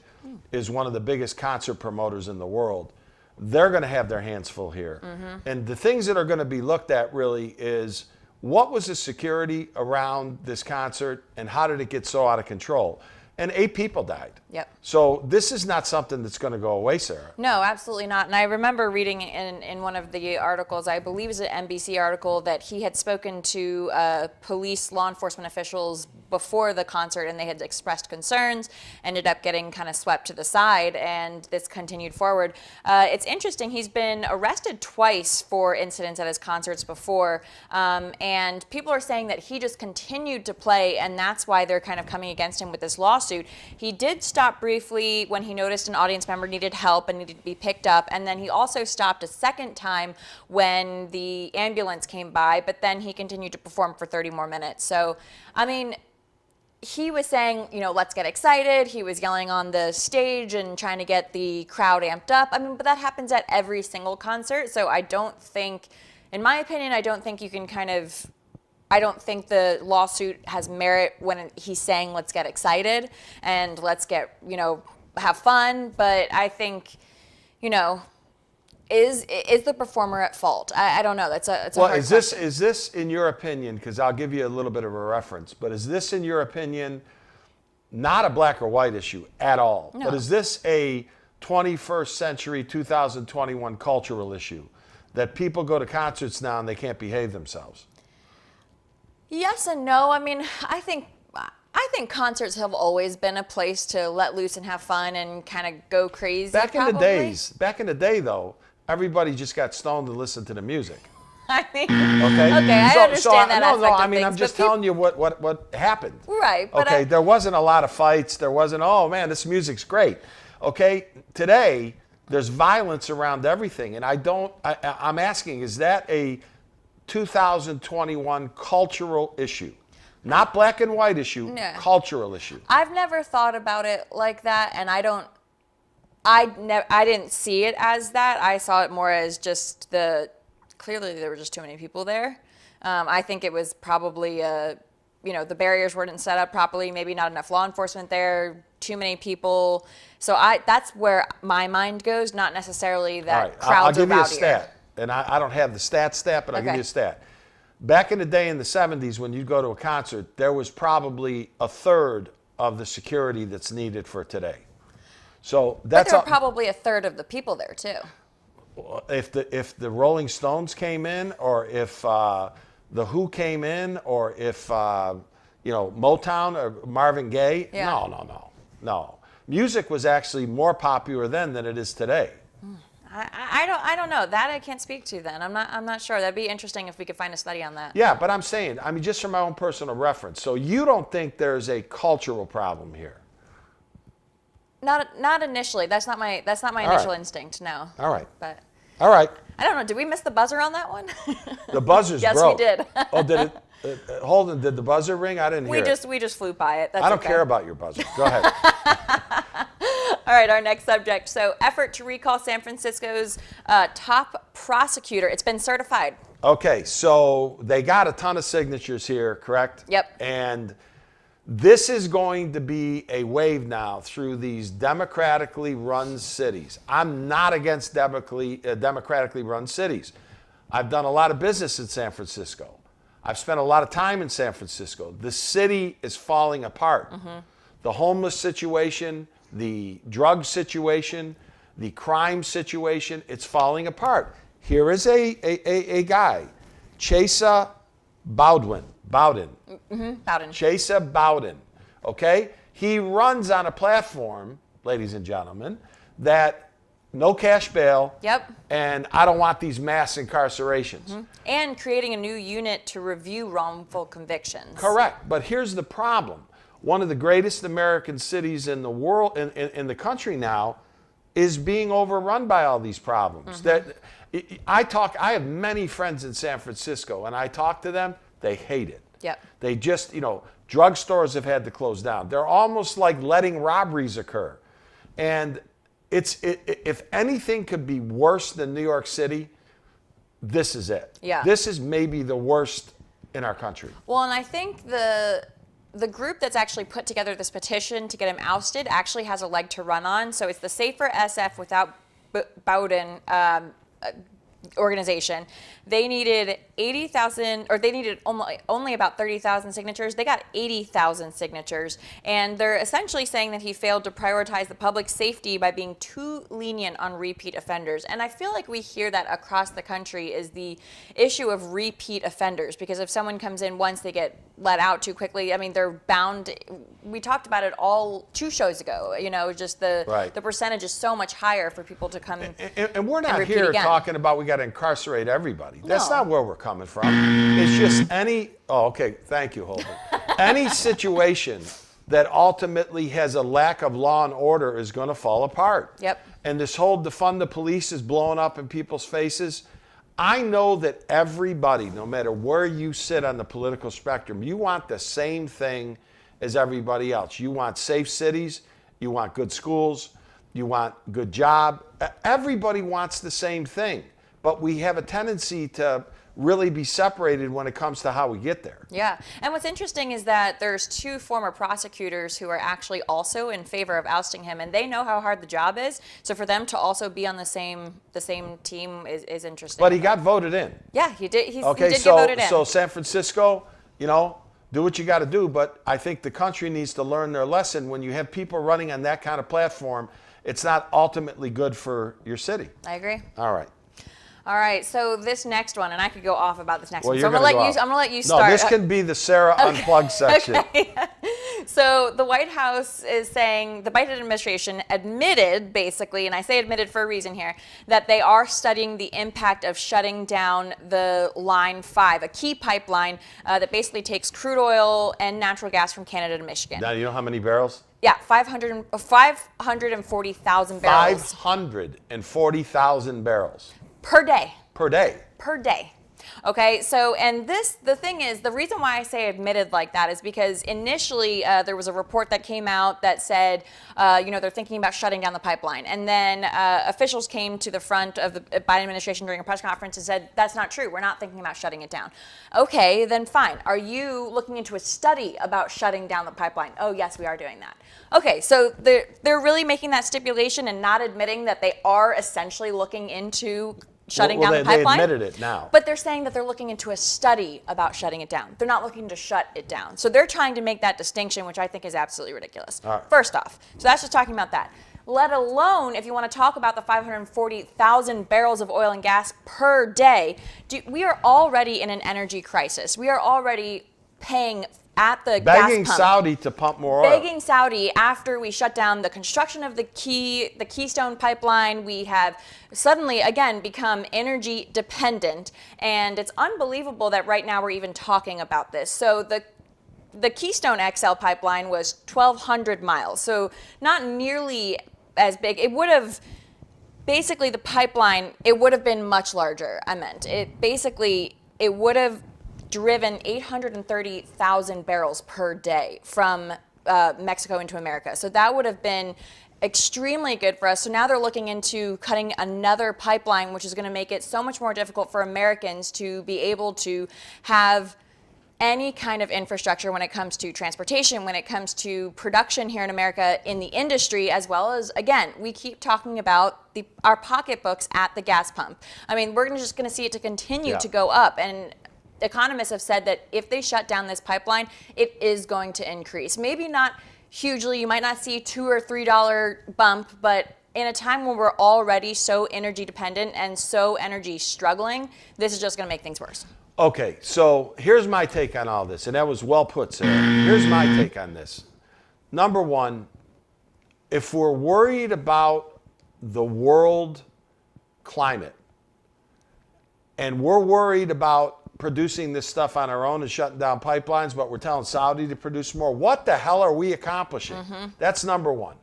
is one of the biggest concert promoters in the world. They're going to have their hands full here. And the things that are going to be looked at really is what was the security around this concert and how did it get so out of control? And 8 people died. Yep. So this is not something that's going to go away, Sarah. No, absolutely not. And I remember reading in one of the articles, I believe it was an NBC article, that he had spoken to police, law enforcement officials before the concert, and they had expressed concerns, ended up getting kind of swept to the side, and this continued forward. It's interesting. He's been arrested twice for incidents at his concerts before, and people are saying that he just continued to play, and that's why they're kind of coming against him with this lawsuit. He did stop briefly when he noticed an audience member needed help and needed to be picked up, and then he also stopped a second time when the ambulance came by, but then he continued to perform for 30 more minutes. So, I mean, he was saying, you know, let's get excited. He was yelling on the stage and trying to get the crowd amped up. I mean, but that happens at every single concert. So I don't think, in my opinion, I don't think you can I don't think the lawsuit has merit when he's saying, let's get excited and let's get, you know, have fun. But I think, you know, is the performer at fault? I don't know. It's a hard question. Is this in your opinion, because I'll give you a little bit of a reference, but is this in your opinion not a black or white issue at all? No. But is this a 21st century, 2021 cultural issue that people go to concerts now and they can't behave themselves? Yes and no. I mean, I think concerts have always been a place to let loose and have fun and kind of go crazy. Back in the day though, everybody just got stoned to listen to the music. I mean, okay, I understand that aspect of I mean, things, I'm just telling you what happened. Right. But okay, there wasn't a lot of fights. There wasn't, oh man, this music's great. Okay, today there's violence around everything, and I'm asking, is that a 2021 cultural issue? Not black and white issue, No. Cultural issue. I've never thought about it like that, and I didn't see it as that. I saw it more as just clearly there were just too many people there. I think it was probably, you know, the barriers weren't set up properly, maybe not enough law enforcement there, too many people. So that's where my mind goes, not necessarily that crowds are rowdier. I'll give you a stat, and I don't have the stat, but I'll give you a stat. Back in the day in the 70s, when you'd go to a concert, there was probably a third of the security that's needed for today. So that's but there were probably a third of the people there too. If the Rolling Stones came in, or if the Who came in, or if you know, Motown or Marvin Gaye, no. Music was actually more popular then than it is today. I don't know. That I can't speak to then. I'm not sure. That'd be interesting if we could find a study on that. Yeah, but I'm saying, I mean, just from my own personal reference. So you don't think there's a cultural problem here? Not initially. That's not my initial instinct. No. All right. But all right. I don't know. Did we miss the buzzer on that one? The buzzer's yes, broke. Yes, we did. Oh, did it? Holden, did the buzzer ring? I didn't hear it. We just flew by it. That's I don't okay. care about your buzzer. Go ahead. All right, our next subject. So, effort to recall San Francisco's top prosecutor. It's been certified. Okay, so they got a ton of signatures here, correct? Yep. And this is going to be a wave now through these democratically run cities. I'm not against democratically run cities. I've done a lot of business in San Francisco. I've spent a lot of time in San Francisco. The city is falling apart. Mm-hmm. The homeless situation, the drug situation, the crime situation, it's falling apart. Here is a guy, Chesa Bowden. Mm-hmm. Bowden. Chesa Bowden, okay? He runs on a platform, ladies and gentlemen, that no cash bail. Yep. And I don't want these mass incarcerations. Mm-hmm. And creating a new unit to review wrongful convictions. Correct. But here's the problem. One of the greatest American cities in the world, in the country now, is being overrun by all these problems. Mm-hmm. I have many friends in San Francisco, and I talk to them, they hate it. Yep. They just, drugstores have had to close down. They're almost like letting robberies occur. And if anything could be worse than New York City, this is it. Yeah. This is maybe the worst in our country. Well, and I think the group that's actually put together this petition to get him ousted actually has a leg to run on. So it's the Safer SF Without Bowden organization. They needed 80,000, or they needed only about 30,000 signatures. They got 80,000 signatures, and they're essentially saying that he failed to prioritize the public safety by being too lenient on repeat offenders. And I feel like we hear that across the country is the issue of repeat offenders, because if someone comes in once, they get let out too quickly. I mean, they're bound. We talked about it all 2 shows ago. You know, just the percentage is so much higher for people to come and we're not here again. talking about we got to incarcerate everybody. That's not where we're coming from. It's just any. Oh, okay. Thank you, Holden. Any situation that ultimately has a lack of law and order is going to fall apart. Yep. And this whole defund the police is blowing up in people's faces. I know that everybody, no matter where you sit on the political spectrum, you want the same thing as everybody else. You want safe cities, you want good schools, you want good job. Everybody wants the same thing, but we have a tendency to really be separated when it comes to how we get there. Yeah, and what's interesting is that there's 2 former prosecutors who are actually also in favor of ousting him, and they know how hard the job is. So for them to also be on the same team is interesting. But he got voted in. Yeah, he did. He did Okay, get voted in. so San Francisco, you know, do what you got to do. But I think the country needs to learn their lesson. When you have people running on that kind of platform, it's not ultimately good for your city. I agree. All right. All right, so this next one, and I could go off about this next one. So You're I'm gonna let you start. No, this can be the Sarah Unplugged section. Okay. So the White House is saying the Biden administration admitted, basically, and I say admitted for a reason here, that they are studying the impact of shutting down the Line 5, a key pipeline that basically takes crude oil and natural gas from Canada to Michigan. Now, you know how many barrels? Yeah, 540,000 barrels. 540,000 barrels. Per day. Per day. Per day. Okay, so, and the thing is, the reason why I say admitted like that is because initially there was a report that came out that said, they're thinking about shutting down the pipeline. And then officials came to the front of the Biden administration during a press conference and said, that's not true. We're not thinking about shutting it down. Okay, then fine. Are you looking into a study about shutting down the pipeline? Oh, yes, we are doing that. Okay, so they're really making that stipulation and not admitting that they are essentially looking into shutting down the pipeline. They admitted it now. But they're saying that they're looking into a study about shutting it down. They're not looking to shut it down. So they're trying to make that distinction, which I think is absolutely ridiculous. All right. First off, so that's just talking about that. Let alone, if you want to talk about the 540,000 barrels of oil and gas per day, we are already in an energy crisis. We are already paying at the gas pump. Begging Saudi to pump more oil. Begging Saudi after we shut down the construction of the Keystone pipeline. We have suddenly, again, become energy dependent. And it's unbelievable that right now we're even talking about this. So the Keystone XL pipeline was 1,200 miles. So not nearly as big. It would have, basically the pipeline, it would have been much larger, I meant. It would have driven 830,000 barrels per day from Mexico into America. So that would have been extremely good for us. So now they're looking into cutting another pipeline, which is going to make it so much more difficult for Americans to be able to have any kind of infrastructure when it comes to transportation, when it comes to production here in America in the industry, as well as, again, we keep talking about our pocketbooks at the gas pump. I mean, we're just going to see it to continue to go up. And economists have said that if they shut down this pipeline, it is going to increase. Maybe not hugely. You might not see $2 or $3 bump, but in a time when we're already so energy dependent and so energy struggling, this is just going to make things worse. Okay, so here's my take on all this, and that was well put, Sarah. Here's my take on this. Number one, if we're worried about the world climate, and we're worried about producing this stuff on our own and shutting down pipelines, but we're telling Saudi to produce more, what the hell are we accomplishing? That's number one.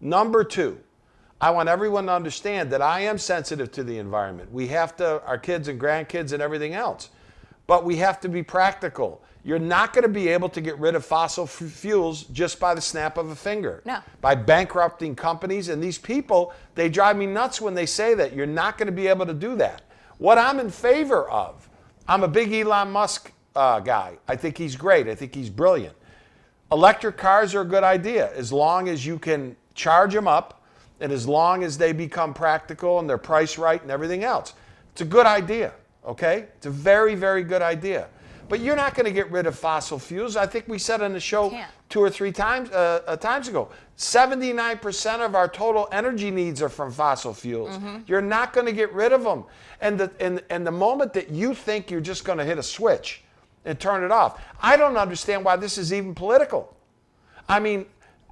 Number two, I want everyone to understand that I am sensitive to the environment. We have to, our kids and grandkids and everything else, but we have to be practical. You're not going to be able to get rid of fossil fuels just by the snap of a finger. No. By bankrupting companies, and these people, they drive me nuts when they say that. You're not going to be able to do that. What I'm in favor of, I'm a big Elon Musk guy. I think he's great. I think he's brilliant. Electric cars are a good idea as long as you can charge them up and as long as they become practical and they're priced right and everything else. It's a good idea, okay? It's a very, very good idea. But you're not going to get rid of fossil fuels. I think we said on the show 2 or 3 times ago, 79% of our total energy needs are from fossil fuels. You're not going to get rid of them. And the moment that you think you're just going to hit a switch and turn it off, I don't understand why this is even political. I mean,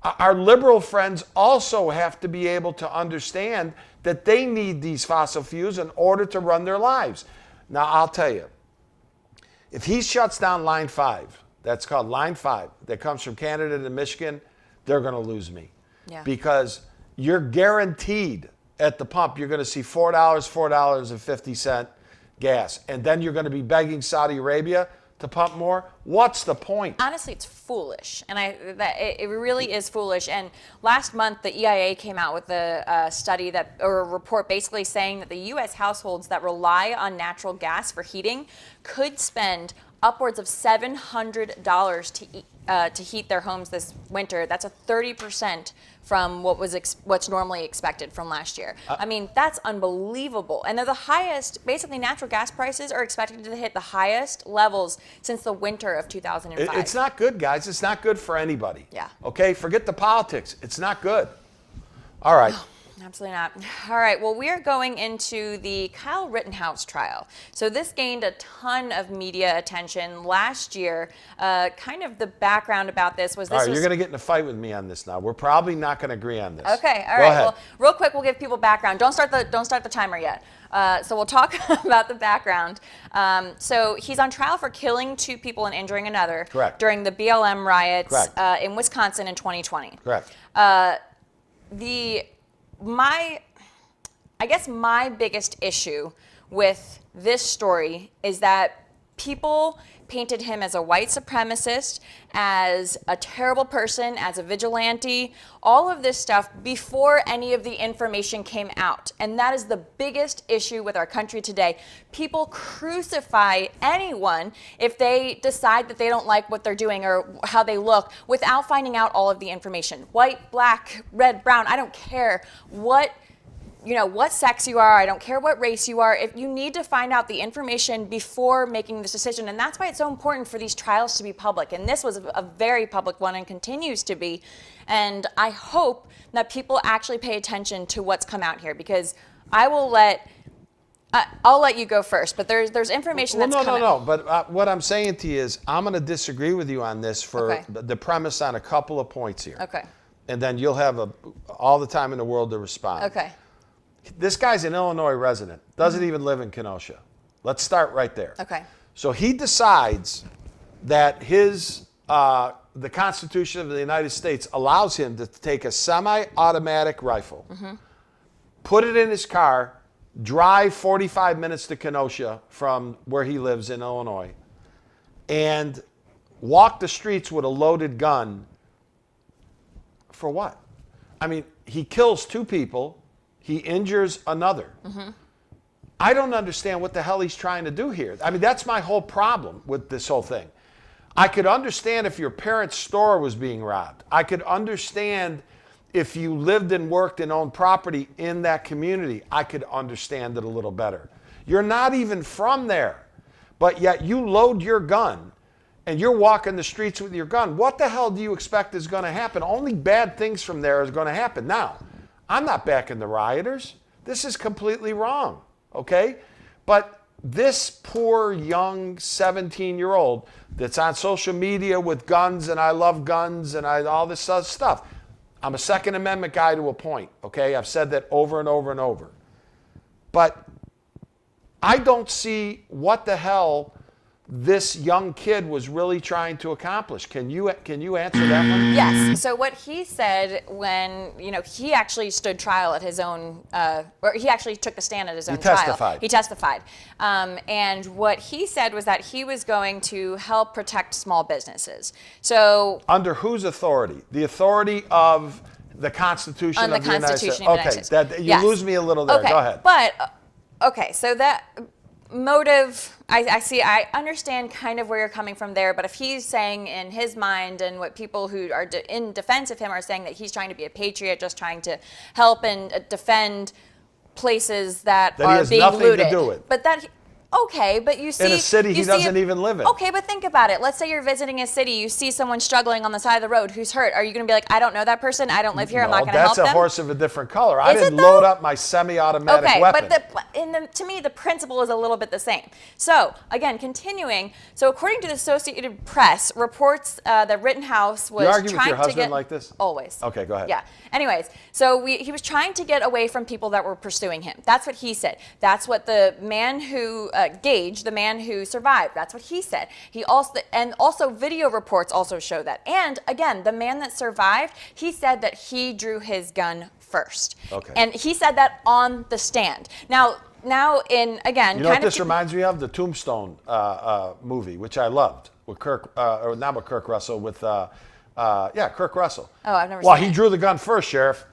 our liberal friends also have to be able to understand that they need these fossil fuels in order to run their lives. Now, I'll tell you, if he shuts down Line 5, that's called Line 5, that comes from Canada to Michigan, they're going to lose me. Yeah. Because you're guaranteed at the pump, you're going to see $4, $4.50 gas. And then you're going to be begging Saudi Arabia to pump more. What's the point? Honestly, it's foolish, and it really is foolish. And last month, the EIA came out with a study or a report basically saying that the U.S. households that rely on natural gas for heating could spend upwards of $700 to heat their homes this winter. That's a 30% from what's normally expected from last year. I mean, that's unbelievable. And they're the highest, basically natural gas prices are expected to hit the highest levels since the winter of 2005. It's not good, guys. It's not good for anybody. Yeah. Okay, forget the politics. It's not good. All right. Absolutely not. All right, well, we are going into the Kyle Rittenhouse trial. So this gained a ton of media attention last year. Kind of the background about this was All right, you're going to get in a fight with me on this now. We're probably not going to agree on this. Okay, all Go right. ahead. Well, real quick, we'll give people background. Don't start the timer yet. So we'll talk about the background. So he's on trial for killing 2 people and injuring another. Correct. During the BLM riots Correct. in Wisconsin in 2020. Correct. I guess my biggest issue with this story is that people painted him as a white supremacist, as a terrible person, as a vigilante, all of this stuff before any of the information came out. And that is the biggest issue with our country today. People crucify anyone if they decide that they don't like what they're doing or how they look without finding out all of the information. White, black, red, brown, I don't care what sex you are, I don't care what race you are, if you need to find out the information before making this decision. And that's why it's so important for these trials to be public. And this was a very public one and continues to be. And I hope that people actually pay attention to what's come out here, because I'll let you go first, but there's information that's come out. No. But what I'm saying to you is I'm going to disagree with you on this for the premise on a couple of points here. Okay. And then you'll have all the time in the world to respond. Okay. This guy's an Illinois resident, doesn't even live in Kenosha. Let's start right there. Okay. So he decides that the Constitution of the United States allows him to take a semi-automatic rifle, put it in his car, drive 45 minutes to Kenosha from where he lives in Illinois, and walk the streets with a loaded gun. For what? I mean, he kills 2 people. He injures another. I don't understand what the hell he's trying to do here. I mean, that's my whole problem with this whole thing. I could understand if your parents' store was being robbed. I could understand if you lived and worked and owned property in that community. I could understand it a little better. You're not even from there, but yet you load your gun and you're walking the streets with your gun. What the hell do you expect is going to happen? Only bad things from there is going to happen. Now, I'm not backing the rioters. This is completely wrong, okay? But this poor young 17-year-old that's on social media with guns and I love guns and all this other stuff. I'm a Second Amendment guy to a point, okay? I've said that over and over and over. But I don't see what the hell this young kid was really trying to accomplish. Can you answer that one? Yes. So what he said when, he actually stood trial at his own, or he actually took the stand at his own trial. He testified. And what he said was that he was going to help protect small businesses. So under whose authority? The authority of the Constitution of the United States. Okay, you lose me a little there. Okay, Go ahead. But okay, so that motive, I understand kind of where you're coming from there, but if he's saying in his mind, and what people who are in defense of him are saying, that he's trying to be a patriot, just trying to help and defend places that are being looted. That he has nothing to do with. But that, okay, but you see... In a city he doesn't even live in. Okay, but think about it. Let's say you're visiting a city, you see someone struggling on the side of the road who's hurt. Are you going to be like, I don't know that person, I don't live here, I'm not going to help them? That's a horse of a different color. I didn't load up my semi-automatic weapon. But to me, the principle is a little bit the same. So, again, continuing. So, according to the Associated Press, reports that Rittenhouse was trying to get... You argue with your husband like this? Always. Okay, go ahead. Yeah. Anyways, so he was trying to get away from people that were pursuing him. That's what he said. That's what the man who, Gage, the man who survived, that's what he said. He also video reports also show that. And again, the man that survived, he said that he drew his gun first. Okay. And he said that on the stand. Now in, again, you know what this reminds me of? The Tombstone movie, which I loved, with Kirk, or not with Kirk Russell, with Kirk Russell. Oh, I've never seen it. Well, he drew the gun first, Sheriff.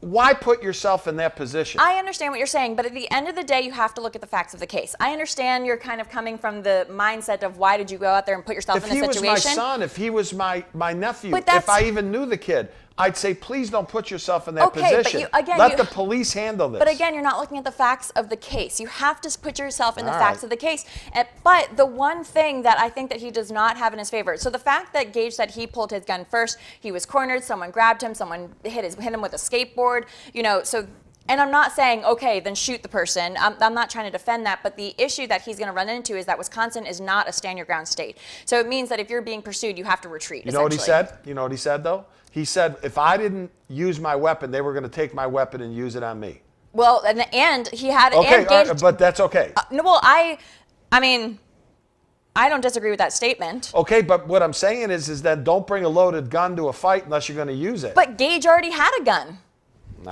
Why put yourself in that position? I understand what you're saying, but at the end of the day, you have to look at the facts of the case. I understand you're kind of coming from the mindset of why did you go out there and put yourself in this situation. If he was my son, if he was my nephew, if I even knew the kid, I'd say, please don't put yourself in that position. Let the police handle this. But again, you're not looking at the facts of the case. You have to put yourself in the facts of the case. But the one thing that I think that he does not have in his favor, so the fact that Gage said he pulled his gun first, he was cornered, someone grabbed him, someone hit him with a skateboard, and I'm not saying, okay, then shoot the person. I'm not trying to defend that, but the issue that he's going to run into is that Wisconsin is not a stand-your-ground state. So it means that if you're being pursued, you have to retreat, You know what he said? You know what he said, though? He said, if I didn't use my weapon, they were going to take my weapon and use it on me. Well, and he had... Okay, but that's okay. I mean, I don't disagree with that statement. Okay, but what I'm saying is that don't bring a loaded gun to a fight unless you're going to use it. But Gage already had a gun.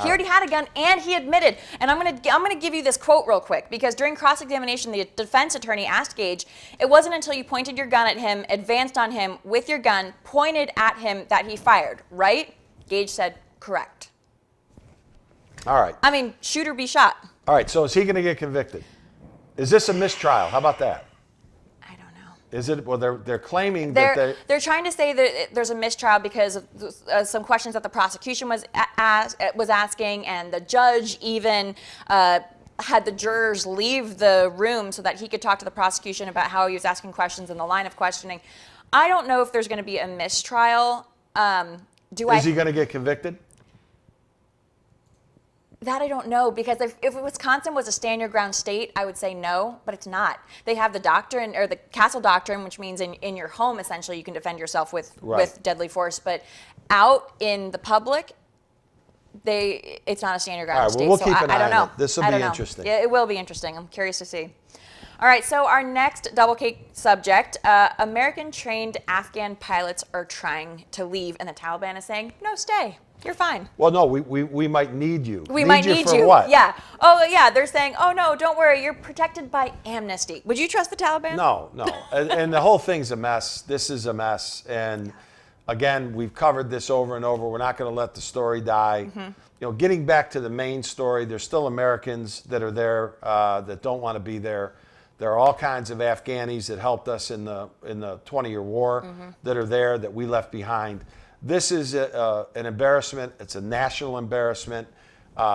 He already had a gun, and he admitted. And I'm gonna give you this quote real quick, because during cross-examination, the defense attorney asked Gage, it wasn't until you pointed your gun at him, advanced on him with your gun, pointed at him, that he fired, right? Gage said, correct. All right. I mean, shoot or be shot. All right, so is he going to get convicted? Is this a mistrial? How about that? Is it? Well, they're claiming that they're trying to say that there's a mistrial because of some questions that the prosecution was asking, and the judge even had the jurors leave the room so that he could talk to the prosecution about how he was asking questions in the line of questioning. I don't know if there's going to be a mistrial. Is he going to get convicted? That I don't know, because if Wisconsin was a stand-your-ground state, I would say no, but it's not. They have the doctrine, or the castle doctrine, which means in your home, essentially, you can defend yourself with deadly force. But out in the public, it's not a stand-your-ground state. We'll keep an eye on it. This will be interesting. Yeah, it will be interesting. I'm curious to see. All right, so our next double cake subject, American-trained Afghan pilots are trying to leave, and the Taliban is saying, no, stay. You're fine. Well, no, we might need you. We might need you. For what? Yeah. Oh, yeah. They're saying, oh, no, don't worry. You're protected by amnesty. Would you trust the Taliban? No. And the whole thing's a mess. This is a mess. And again, we've covered this over and over. We're not going to let the story die. Mm-hmm. Getting back to the main story, there's still Americans that are there that don't want to be there. There are all kinds of Afghanis that helped us in the 20-year war that are there that we left behind. This is an embarrassment. It's a national embarrassment.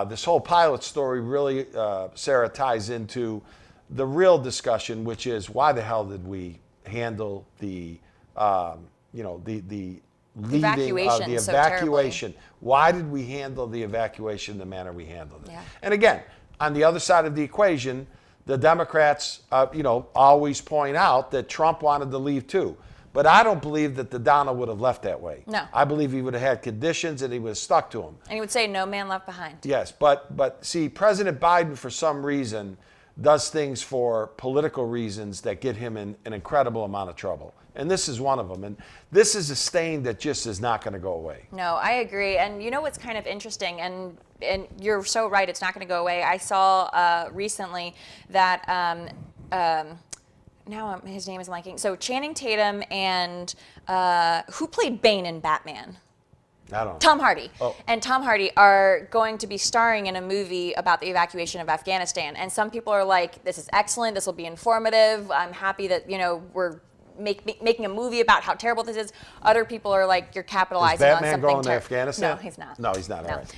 This whole pilot story really, Sarah, ties into the real discussion, which is why the hell did we handle the leaving evacuation, the evacuation? Why did we handle the evacuation the manner we handled it? Yeah. And again, on the other side of the equation, the Democrats, always point out that Trump wanted to leave too. But I don't believe that the Donald would have left that way. No. I believe he would have had conditions and he would have stuck to them. And he would say, no man left behind. Yes, but see, President Biden, for some reason, does things for political reasons that get him in an incredible amount of trouble. And this is one of them. And this is a stain that just is not going to go away. No, I agree. And you know what's kind of interesting, and you're so right, it's not going to go away. I saw recently that now his name is blanking. So Channing Tatum and who played Bane in Batman? I don't know. Tom Hardy. Oh. And Tom Hardy are going to be starring in a movie about the evacuation of Afghanistan. And some people are like, this is excellent. This will be informative. I'm happy that, we're making a movie about how terrible this is. Other people are like, you're capitalizing on something. Is Batman going to Afghanistan? No, he's not. No, he's not. No. All right.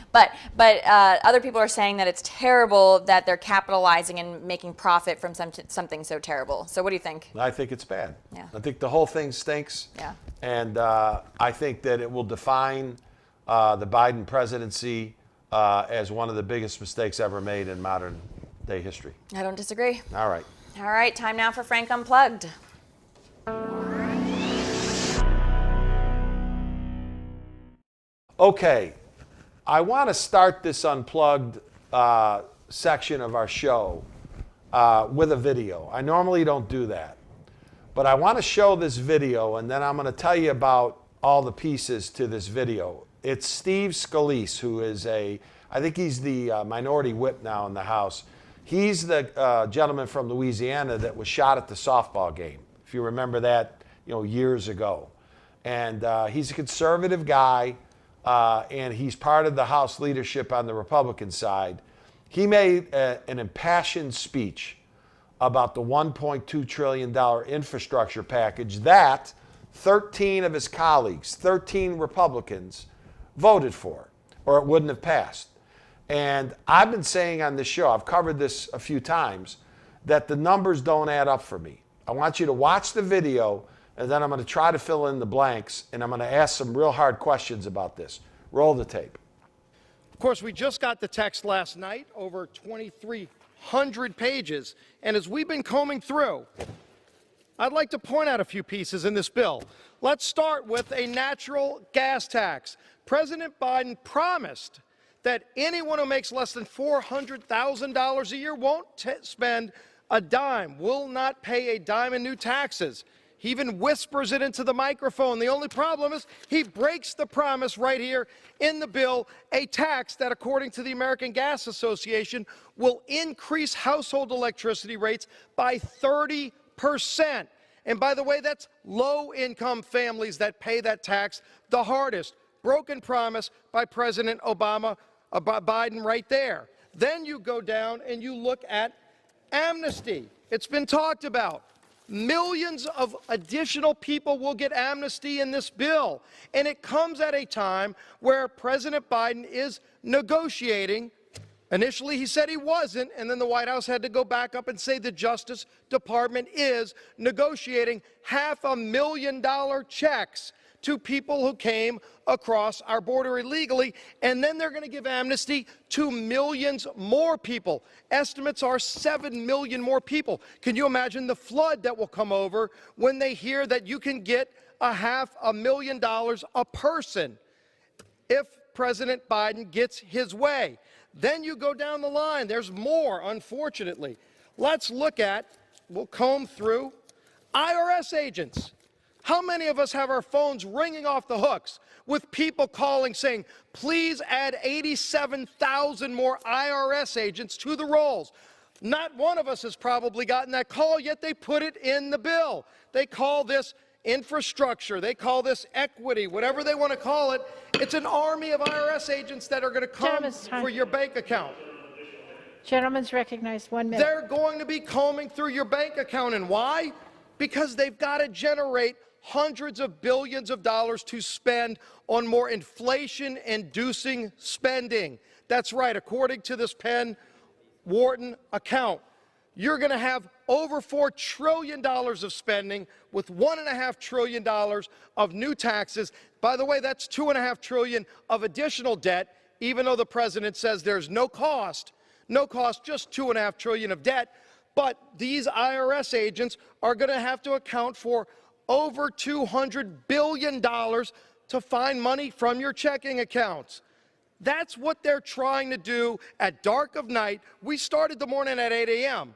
But other people are saying that it's terrible that they're capitalizing and making profit from something so terrible. So what do you think? I think it's bad. Yeah. I think the whole thing stinks. Yeah. And I think that it will define the Biden presidency as one of the biggest mistakes ever made in modern day history. I don't disagree. All right. All right, time now for Frank Unplugged. Okay, I want to start this Unplugged section of our show with a video. I normally don't do that, but I want to show this video, and then I'm going to tell you about all the pieces to this video. It's Steve Scalise, who is I think he's the minority whip now in the House. He's the gentleman from Louisiana that was shot at the softball game, if you remember that, years ago. And he's a conservative guy, and he's part of the House leadership on the Republican side. He made an impassioned speech about the $1.2 trillion infrastructure package that 13 of his colleagues, 13 Republicans, voted for, or it wouldn't have passed. And I've been saying on this show, I've covered this a few times, that the numbers don't add up for me. I want you to watch the video, and then I'm going to try to fill in the blanks, and I'm going to ask some real hard questions about this. Roll the tape. Of course, we just got the text last night, over 2,300 pages, and as we've been combing through, I'd like to point out a few pieces in this bill. Let's start with a natural gas tax. President Biden promised that anyone who makes less than $400,000 a year won't spend a dime, will not pay a dime in new taxes. He even whispers it into the microphone. The only problem is he breaks the promise right here in the bill, a tax that, according to the American Gas Association, will increase household electricity rates by 30%. And by the way, that's low-income families that pay that tax the hardest. Broken promise by President Biden right there. Then you go down and you look at amnesty. It's been talked about. Millions of additional people will get amnesty in this bill. And it comes at a time where President Biden is negotiating. Initially, he said he wasn't, and then the White House had to go back up and say the Justice Department is negotiating $500,000 checks to people who came across our border illegally, and then they're going to give amnesty to millions more people. Estimates are 7 million more people. Can you imagine the flood that will come over when they hear that you can get $500,000 a person if President Biden gets his way? Then you go down the line. There's more, unfortunately. Let's look at, we'll comb through, IRS agents. How many of us have our phones ringing off the hooks with people calling saying, please add 87,000 more IRS agents to the rolls? Not one of us has probably gotten that call, yet they put it in the bill. They call this infrastructure. They call this equity, whatever they want to call it. It's an army of IRS agents that are going to come for your bank account. Gentleman's recognized. 1 minute. They're going to be combing through your bank account. And why? Because they've got to generate hundreds of billions of dollars to spend on more inflation-inducing spending. That's right, according to this Penn-Wharton account. You're going to have over $4 trillion of spending with $1.5 trillion of new taxes. By the way, that's $2.5 trillion of additional debt, even though the president says there's no cost, just $2.5 trillion of debt. But these IRS agents are going to have to account for over $200 billion to find money from your checking accounts. That's what they're trying to do at dark of night. We started the morning at 8 a.m.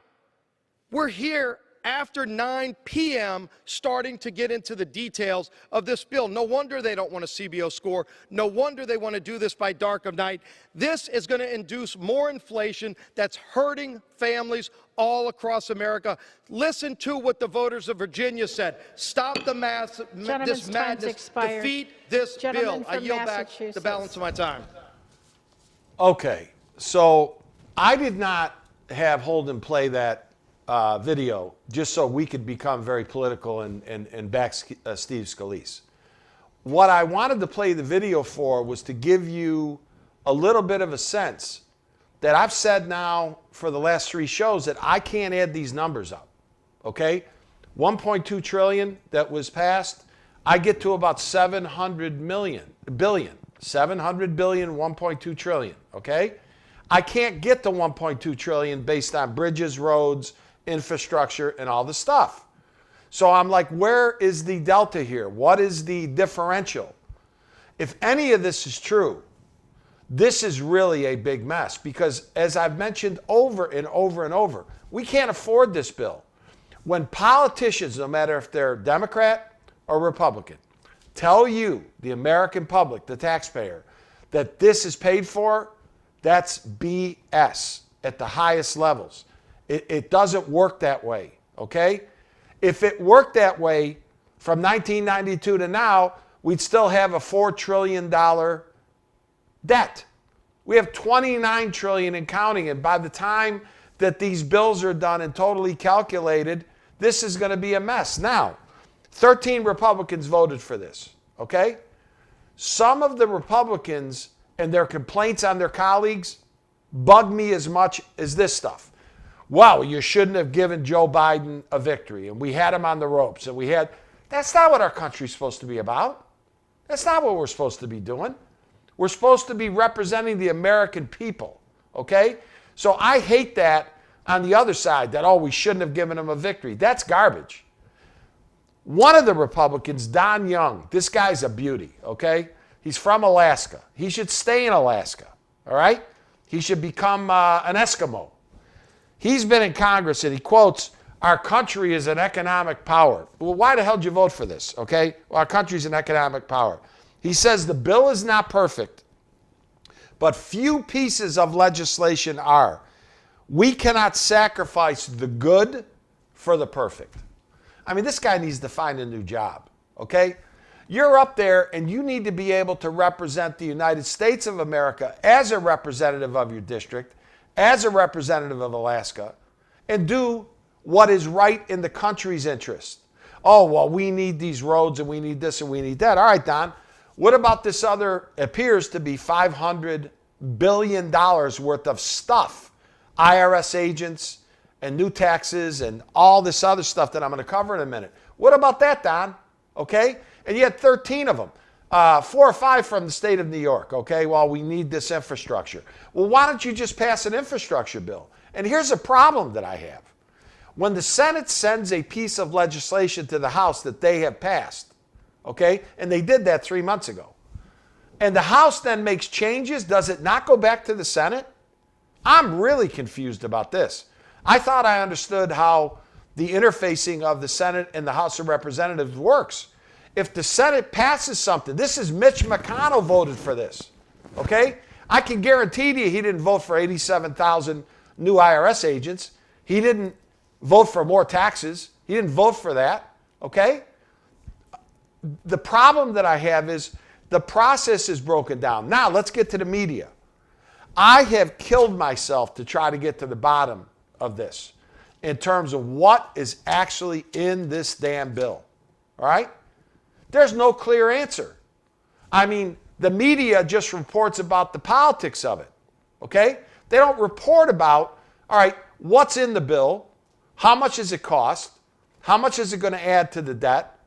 We're here after 9 p.m. starting to get into the details of this bill. No wonder they don't want a CBO score. No wonder they want to do this by dark of night. This is going to induce more inflation that's hurting families all across America. Listen to what the voters of Virginia said. Stop the this madness. Defeat this bill. I yield back the balance of my time. Okay, so I did not have Holden play that video just so we could become very political and back Steve Scalise. What I wanted to play the video for was to give you a little bit of a sense that I've said now for the last 3 shows that I can't add these numbers up, okay? 1.2 trillion that was passed, I get to about 700 billion, 1.2 trillion, okay? I can't get to 1.2 trillion based on bridges, roads, infrastructure, and all the stuff. So I'm like, where is the delta here? What is the differential? If any of this is true, this is really a big mess because, as I've mentioned over and over and over, we can't afford this bill. When politicians, no matter if they're Democrat or Republican, tell you, the American public, the taxpayer, that this is paid for, that's BS at the highest levels. It doesn't work that way, okay? If it worked that way from 1992 to now, we'd still have a $4 trillion debt. We have 29 trillion and counting, and by the time that these bills are done and totally calculated, this is going to be a mess. Now, 13 Republicans voted for this, okay? Some of the Republicans and their complaints on their colleagues bug me as much as this stuff. Wow, you shouldn't have given Joe Biden a victory, and we had him on the ropes, and we had... That's not what our country's supposed to be about. That's not what we're supposed to be doing. We're supposed to be representing the American people, okay? So I hate that on the other side, that, oh, we shouldn't have given him a victory. That's garbage. One of the Republicans, Don Young, this guy's a beauty, okay? He's from Alaska. He should stay in Alaska, all right? He should become an Eskimo. He's been in Congress and he quotes, our country is an economic power. Well, why the hell did you vote for this, okay? Well, our country's an economic power. He says the bill is not perfect, but few pieces of legislation are. We cannot sacrifice the good for the perfect. I mean, this guy needs to find a new job, okay? You're up there and you need to be able to represent the United States of America as a representative of your district, as a representative of Alaska, and do what is right in the country's interest. Oh, well, we need these roads and we need this and we need that. All right, Don, what about this other, appears to be $500 billion worth of stuff? IRS agents and new taxes and all this other stuff that I'm going to cover in a minute. What about that, Don? Okay? And you had 13 of them. 4 or 5 from the state of New York, okay? Well, we need this infrastructure. Well, why don't you just pass an infrastructure bill? And here's a problem that I have. When the Senate sends a piece of legislation to the House that they have passed, okay, and they did that 3 months ago, and the House then makes changes, does it not go back to the Senate? I'm really confused about this. I thought I understood how the interfacing of the Senate and the House of Representatives works. If the Senate passes something, this is Mitch McConnell voted for this, okay? I can guarantee you he didn't vote for 87,000 new IRS agents. He didn't vote for more taxes. He didn't vote for that, okay? The problem that I have is the process is broken down. Now, let's get to the media. I have killed myself to try to get to the bottom of this in terms of what is actually in this damn bill, all right? There's no clear answer. I mean, the media just reports about the politics of it, okay? They don't report about, all right, what's in the bill, how much does it cost, how much is it going to add to the debt,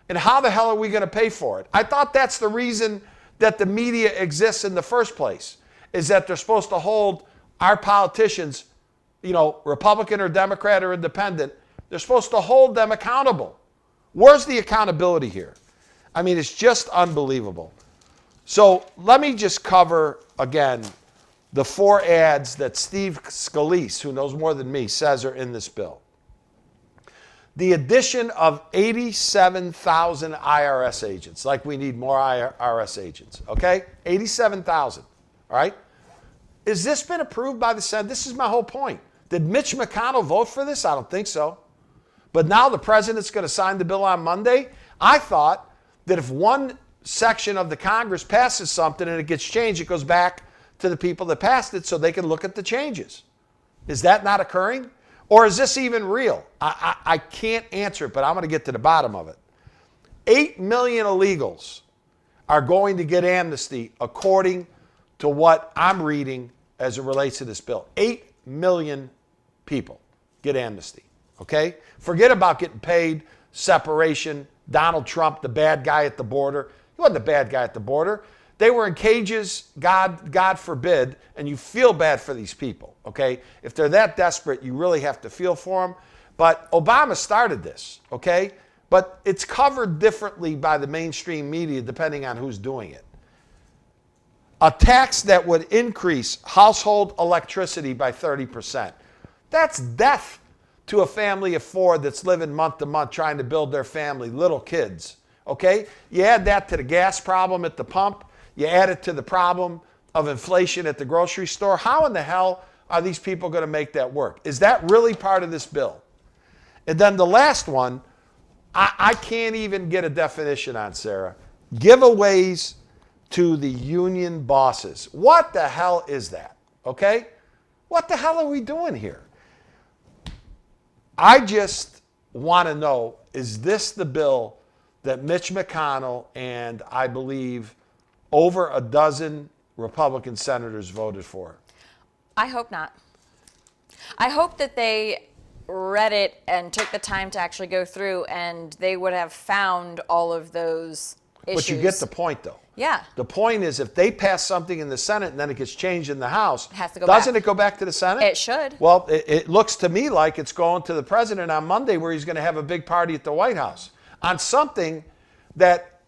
and how the hell are we going to pay for it? I thought that's the reason that the media exists in the first place, is that they're supposed to hold our politicians, you know, Republican or Democrat or independent, they're supposed to hold them accountable. Where's the accountability here? I mean, it's just unbelievable. So let me just cover, again, the 4 ads that Steve Scalise, who knows more than me, says are in this bill. The addition of 87,000 IRS agents, like we need more IRS agents, okay? 87,000, all right? Has this been approved by the Senate? This is my whole point. Did Mitch McConnell vote for this? I don't think so. But now the president's going to sign the bill on Monday. I thought that if one section of the Congress passes something and it gets changed, it goes back to the people that passed it so they can look at the changes. Is that not occurring? Or is this even real? I can't answer it, but I'm going to get to the bottom of it. 8 million illegals are going to get amnesty according to what I'm reading as it relates to this bill. 8 million people get amnesty, okay? Forget about getting paid, separation, Donald Trump, the bad guy at the border. He wasn't the bad guy at the border. They were in cages, God forbid, and you feel bad for these people, okay? If they're that desperate, you really have to feel for them. But Obama started this, okay? But it's covered differently by the mainstream media depending on who's doing it. A tax that would increase household electricity by 30%. That's death to a family of 4 that's living month to month trying to build their family, little kids, okay? You add that to the gas problem at the pump. You add it to the problem of inflation at the grocery store. How in the hell are these people going to make that work? Is that really part of this bill? And then the last one, I can't even get a definition on, Sarah. Giveaways to the union bosses. What the hell is that? Okay? What the hell are we doing here? I just want to know, is this the bill that Mitch McConnell and I believe over a dozen Republican senators voted for? I hope not. I hope that they read it and took the time to actually go through and they would have found all of those issues. But you get the point, though. Yeah. The point is, if they pass something in the Senate and then it gets changed in the House, it has to go doesn't back. It go back to the Senate? It should. Well, it looks to me like it's going to the president on Monday where he's going to have a big party at the White House on something that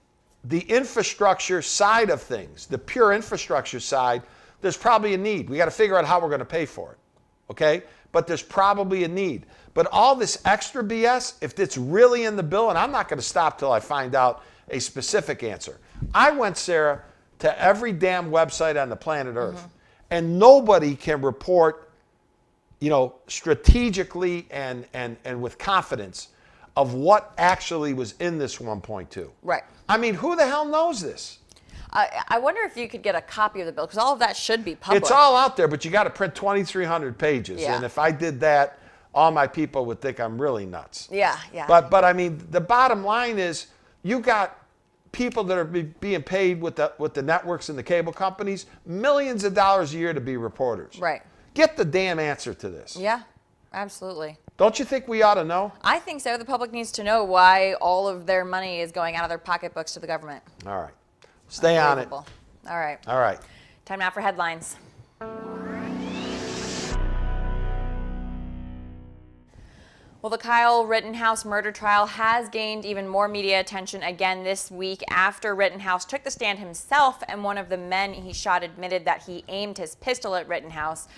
the infrastructure side of things, the pure infrastructure side, there's probably a need. We got to figure out how we're going to pay for it, okay? But there's probably a need. But all this extra BS, if it's really in the bill, and I'm not going to stop till I find out a specific answer. I went, Sarah, to every damn website on the planet Earth, and nobody can report, strategically and with confidence of what actually was in this 1.2. Right. I mean, who the hell knows this? I wonder if you could get a copy of the bill, because all of that should be public. It's all out there, but you got to print 2,300 pages. Yeah. And if I did that, all my people would think I'm really nuts. Yeah, yeah. But I mean, the bottom line is you got people that are being paid with the networks and the cable companies millions of dollars a year to be reporters. Right. Get the damn answer to this. Yeah, absolutely. Don't you think we ought to know? I think so. The public needs to know why all of their money is going out of their pocketbooks to the government. All right. Stay on it. All right. All right. Time now for headlines. Well, the Kyle Rittenhouse murder trial has gained even more media attention again this week after Rittenhouse took the stand himself and one of the men he shot admitted that he aimed his pistol at Rittenhouse.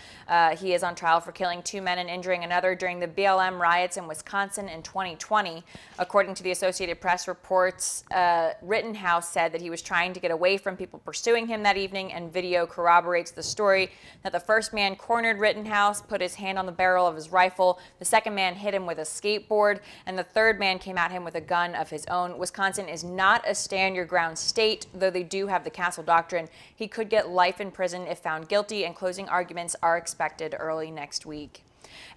He is on trial for killing 2 men and injuring another during the BLM riots in Wisconsin in 2020. According to the Associated Press reports, Rittenhouse said that he was trying to get away from people pursuing him that evening, and video corroborates the story that the first man cornered Rittenhouse, put his hand on the barrel of his rifle, the second man hit him with a skateboard, and the third man came at him with a gun of his own. Wisconsin is not a stand-your-ground state, though they do have the castle doctrine. He could get life in prison if found guilty, and closing arguments are expected early next week.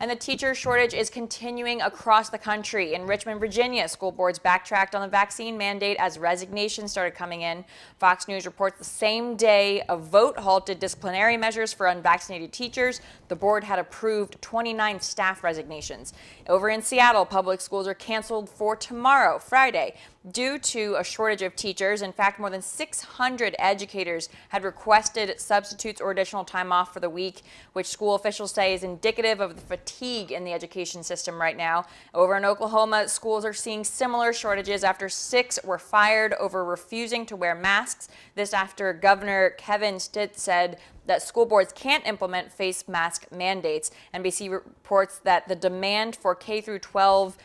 And the teacher shortage is continuing across the country. In Richmond, Virginia, school boards backtracked on the vaccine mandate as resignations started coming in. Fox News reports the same day a vote halted disciplinary measures for unvaccinated teachers. The board had approved 29 staff resignations. Over in Seattle, public schools are canceled for tomorrow, Friday, due to a shortage of teachers. In fact, more than 600 educators had requested substitutes or additional time off for the week, which school officials say is indicative of the fatigue in the education system right now. Over in Oklahoma, schools are seeing similar shortages after 6 were fired over refusing to wear masks. This after Governor Kevin Stitt said that school boards can't implement face mask mandates. NBC reports that the demand for K-12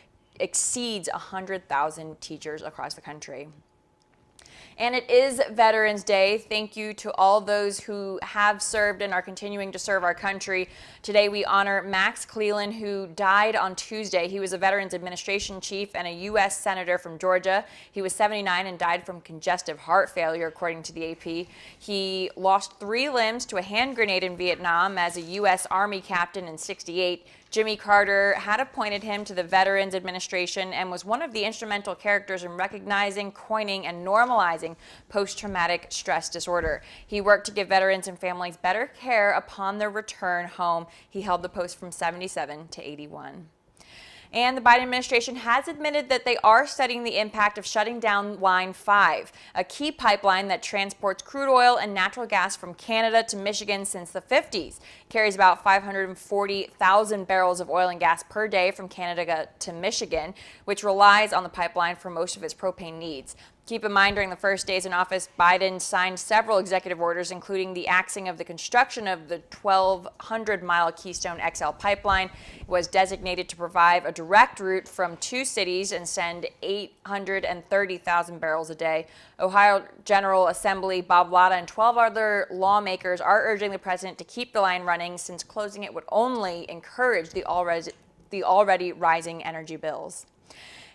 exceeds 100,000 teachers across the country. And it is Veterans Day. Thank you to all those who have served and are continuing to serve our country. Today we honor Max Cleland, who died on Tuesday. He was a Veterans Administration chief and a U.S. Senator from Georgia. He was 79 and died from congestive heart failure, according to the AP. He lost 3 limbs to a hand grenade in Vietnam as a U.S. Army captain in '68. Jimmy Carter had appointed him to the Veterans Administration and was one of the instrumental characters in recognizing, coining, and normalizing post-traumatic stress disorder. He worked to give veterans and families better care upon their return home. He held the post from 77 to 81. And the Biden administration has admitted that they are studying the impact of shutting down Line 5, a key pipeline that transports crude oil and natural gas from Canada to Michigan since the 50s. Carries about 540,000 barrels of oil and gas per day from Canada to Michigan, which relies on the pipeline for most of its propane needs. Keep in mind, during the first days in office, Biden signed several executive orders, including the axing of the construction of the 1,200-mile Keystone XL pipeline. It was designated to provide a direct route from 2 cities and send 830,000 barrels a day. Ohio General Assembly Bob Latta and 12 other lawmakers are urging the president to keep the line running, since closing it would only encourage the already rising energy bills.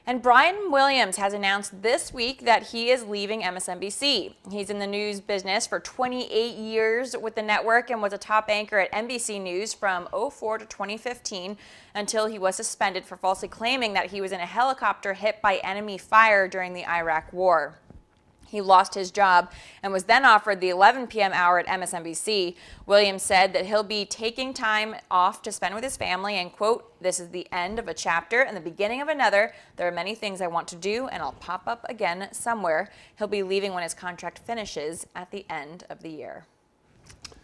And Brian Williams has announced this week that he is leaving MSNBC. He's in the news business for 28 years with the network and was a top anchor at NBC News from 2004 to 2015 until he was suspended for falsely claiming that he was in a helicopter hit by enemy fire during the Iraq War. He lost his job and was then offered the 11 p.m. hour at MSNBC. Williams said that he'll be taking time off to spend with his family and, quote, "This is the end of a chapter and the beginning of another. There are many things I want to do, and I'll pop up again somewhere." He'll be leaving when his contract finishes at the end of the year.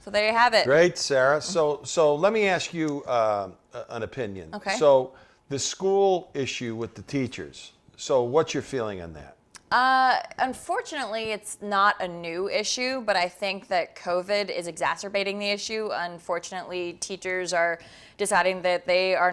So there you have it. Great, Sarah. So let me ask you an opinion. Okay. So the school issue with the teachers. So what's your feeling on that? Unfortunately, it's not a new issue, but I think that COVID is exacerbating the issue. Unfortunately, teachers are deciding that they are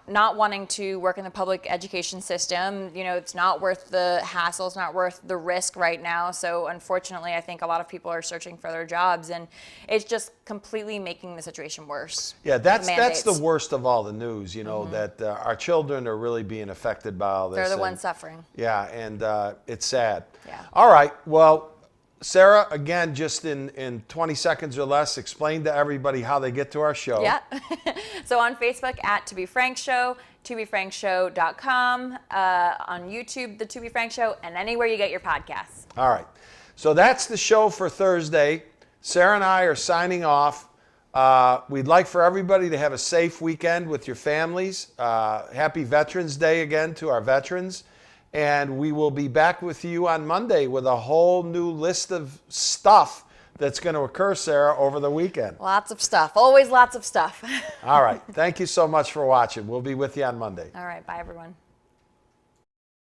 not wanting to work in the public education system. You know, it's not worth the hassle, it's not worth the risk right now. So unfortunately, I think a lot of people are searching for their jobs, and it's just completely making the situation worse. Yeah, that's the worst of all the news, you know, that our children are really being affected by all this. They're the ones suffering. Yeah, and it's sad. Yeah. All right, well, Sarah, again, just in 20 seconds or less, explain to everybody how they get to our show. Yeah. So on Facebook at To Be Frank Show, ToBeFrankShow.com, on YouTube, The To Be Frank Show, and anywhere you get your podcasts. All right. So that's the show for Thursday. Sarah and I are signing off. We'd like for everybody to have a safe weekend with your families. Happy Veterans Day again to our veterans. And we will be back with you on Monday with a whole new list of stuff that's going to occur, Sarah, over the weekend. Lots of stuff. Always lots of stuff. All right. Thank you so much for watching. We'll be with you on Monday. All right. Bye, everyone.